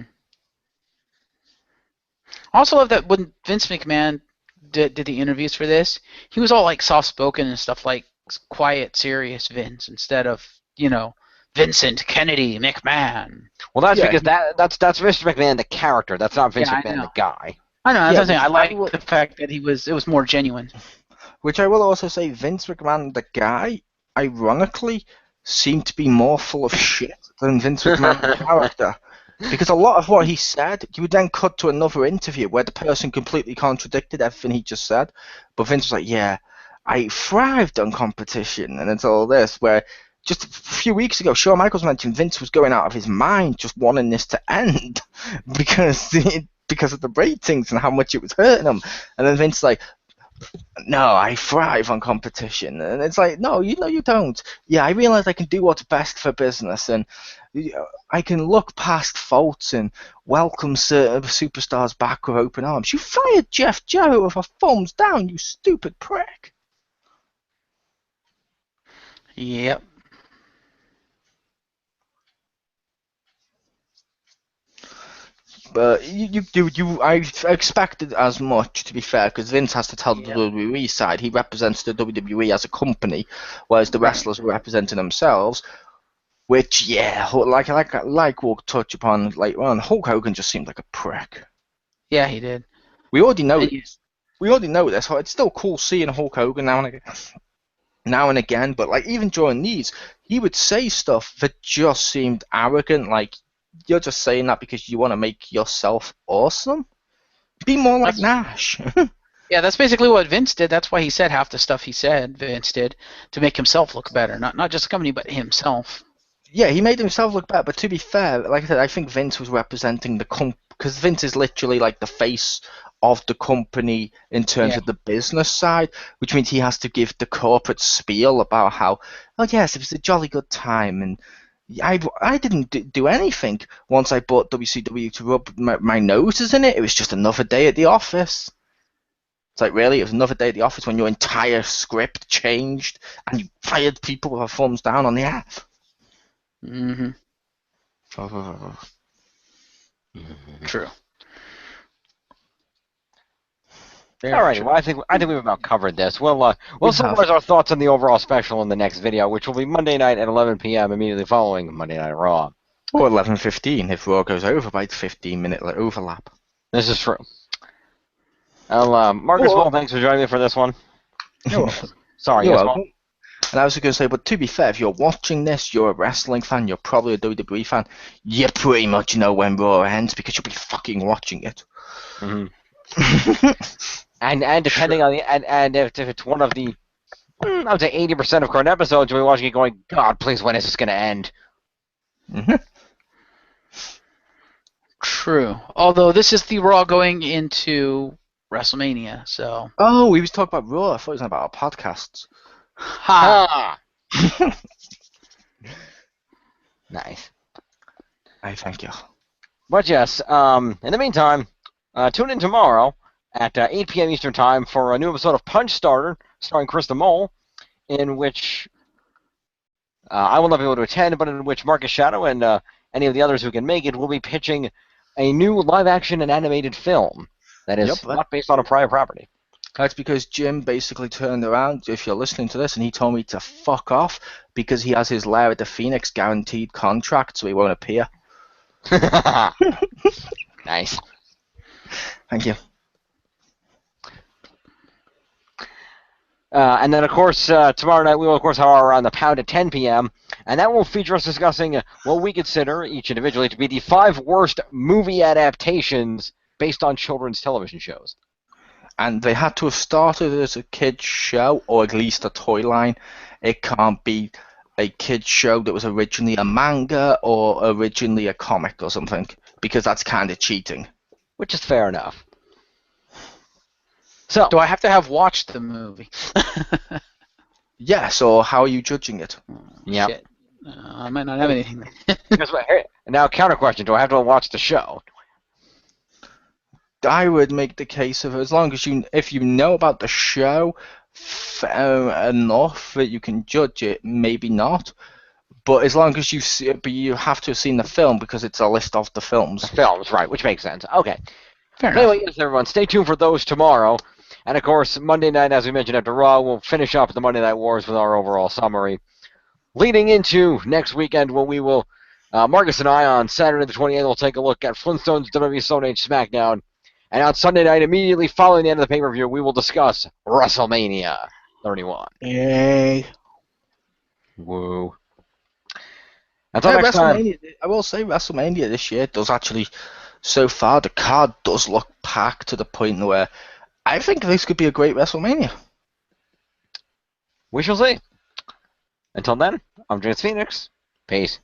[SPEAKER 3] I also love that when Vince McMahon did the interviews for this, he was all like soft spoken and stuff, like quiet, serious Vince instead of Vincent Kennedy McMahon.
[SPEAKER 1] Well, that's
[SPEAKER 2] Yeah,
[SPEAKER 1] because that's Mr. McMahon the character. That's not Vince
[SPEAKER 3] Yeah, I
[SPEAKER 1] McMahon the
[SPEAKER 3] know.
[SPEAKER 1] guy.
[SPEAKER 3] I know. That's
[SPEAKER 2] yeah,
[SPEAKER 3] what I'm saying.
[SPEAKER 2] which
[SPEAKER 3] I
[SPEAKER 2] I
[SPEAKER 3] like
[SPEAKER 2] will,
[SPEAKER 3] the fact that it was more genuine.
[SPEAKER 2] which I will also say, Vince McMahon, the guy, ironically, seemed to be more full of shit than Vince McMahon, the character. Because a lot of what he said, you would then cut to another interview where the person completely contradicted everything he just said. But Vince was like, yeah, I thrived on competition, and it's all this, where just a few weeks ago, Shawn Michaels mentioned Vince was going out of his mind just wanting this to end because of the ratings and how much it was hurting him. And then Vince's like, no, I thrive on competition. And it's like, no, you don't. Yeah, I realize I can do what's best for business, and I can look past faults and welcome superstars back with open arms. You fired Jeff Jarrett with a thumbs down, you stupid prick.
[SPEAKER 3] Yep.
[SPEAKER 2] But I expected as much, to be fair, because Vince has to tell the
[SPEAKER 3] Yep.
[SPEAKER 2] WWE side. He represents the WWE as a company, whereas the wrestlers were representing themselves. Which, yeah, like we'll touch upon later on, Hulk Hogan just seemed like a prick.
[SPEAKER 3] Yeah, he did.
[SPEAKER 2] We already know
[SPEAKER 3] And
[SPEAKER 2] this. We already know this. It's still cool seeing Hulk Hogan now and again, but like even during these, he would say stuff that just seemed arrogant. Like, you're just saying that because you want to make yourself awesome. Be more like Nash.
[SPEAKER 3] Yeah, that's basically what Vince did. That's why he said half the stuff he said. Vince did to make himself look better, not just the company, but himself.
[SPEAKER 2] Yeah, he made himself look better. But to be fair, like I said, I think Vince was representing the because Vince is literally like the face of the company in terms
[SPEAKER 3] Yeah.
[SPEAKER 2] of the business side, which means he has to give the corporate spiel about how, oh yes, it was a jolly good time, and I didn't do anything once I bought WCW to rub my noses in it. It was just another day at the office. It's like, really? It was another day at the office when your entire script changed and you fired people with a thumbs down on the app.
[SPEAKER 3] Mm-hmm. True.
[SPEAKER 1] All right. Well, I think we've about covered this. We'll summarize our thoughts on the overall special in the next video, which will be Monday night at 11 p.m. immediately following Monday Night Raw.
[SPEAKER 2] Or 11:15 if Raw goes over by the 15-minute overlap.
[SPEAKER 1] This is true. Marcus Wall, thanks for joining me for this one. Sorry, yes, Wall?
[SPEAKER 2] And I was going to say, but to be fair, if you're watching this, you're a wrestling fan, you're probably a WWE fan, you pretty much know when Raw ends because you'll be fucking watching it.
[SPEAKER 1] Mm-hmm. and depending on and if it's one of the, I would say 80% of current episodes, you'll be watching it going, God, please, when is this going to end?
[SPEAKER 2] Mm-hmm.
[SPEAKER 3] True. Although this is the Raw going into WrestleMania, so.
[SPEAKER 2] Oh, we was talking about Raw. I thought it was about our podcasts.
[SPEAKER 3] Ha!
[SPEAKER 1] Nice.
[SPEAKER 2] I thank you.
[SPEAKER 1] But yes, in the meantime, tune in tomorrow at 8 p.m. Eastern Time for a new episode of Punch Starter, starring Chriz the Mole, in which I will not be able to attend, but in which Marcus Shadow and any of the others who can make it will be pitching a new live-action and animated film that is not based on a prior property.
[SPEAKER 2] That's because Jim basically turned around, if you're listening to this, and he told me to fuck off because he has his Lara the Phoenix guaranteed contract, so he won't appear.
[SPEAKER 1] Nice.
[SPEAKER 2] Thank you.
[SPEAKER 1] And then, of course, tomorrow night we will, of course, have our Around the Pound at 10 p.m., and that will feature us discussing what we consider, each individually, to be the 5 worst movie adaptations based on children's television shows.
[SPEAKER 2] And they had to have started as a kids' show, or at least a toy line. It can't be a kids' show that was originally a manga or originally a comic or something, because that's kind of cheating.
[SPEAKER 1] Which is fair enough. So,
[SPEAKER 3] do I have to have watched the movie?
[SPEAKER 2] Yes, or how are you judging it?
[SPEAKER 1] Yeah.
[SPEAKER 3] I might not have anything.
[SPEAKER 1] Now, counter question: do I have to watch the show?
[SPEAKER 2] I would make the case of as long as if you know about the show enough that you can judge it, maybe not. But as long as you have to have seen the film because it's a list of the films.
[SPEAKER 1] Films, right? Which makes sense. Okay.
[SPEAKER 3] Fair enough.
[SPEAKER 1] Anyway, yes, everyone, stay tuned for those tomorrow. And of course, Monday night, as we mentioned after Raw, we'll finish up the Monday Night Wars with our overall summary. Leading into next weekend, when we will, Marcus and I on Saturday the 28th will take a look at Flintstones WWE Stone Age SmackDown. And on Sunday night, immediately following the end of the pay-per-view, we will discuss WrestleMania 31.
[SPEAKER 2] Yay.
[SPEAKER 1] Woo. Until next time.
[SPEAKER 2] I will say WrestleMania this year does actually, so far, the card does look packed to the point where I think this could be a great WrestleMania.
[SPEAKER 1] We shall see. Until then, I'm James Phoenix. Peace.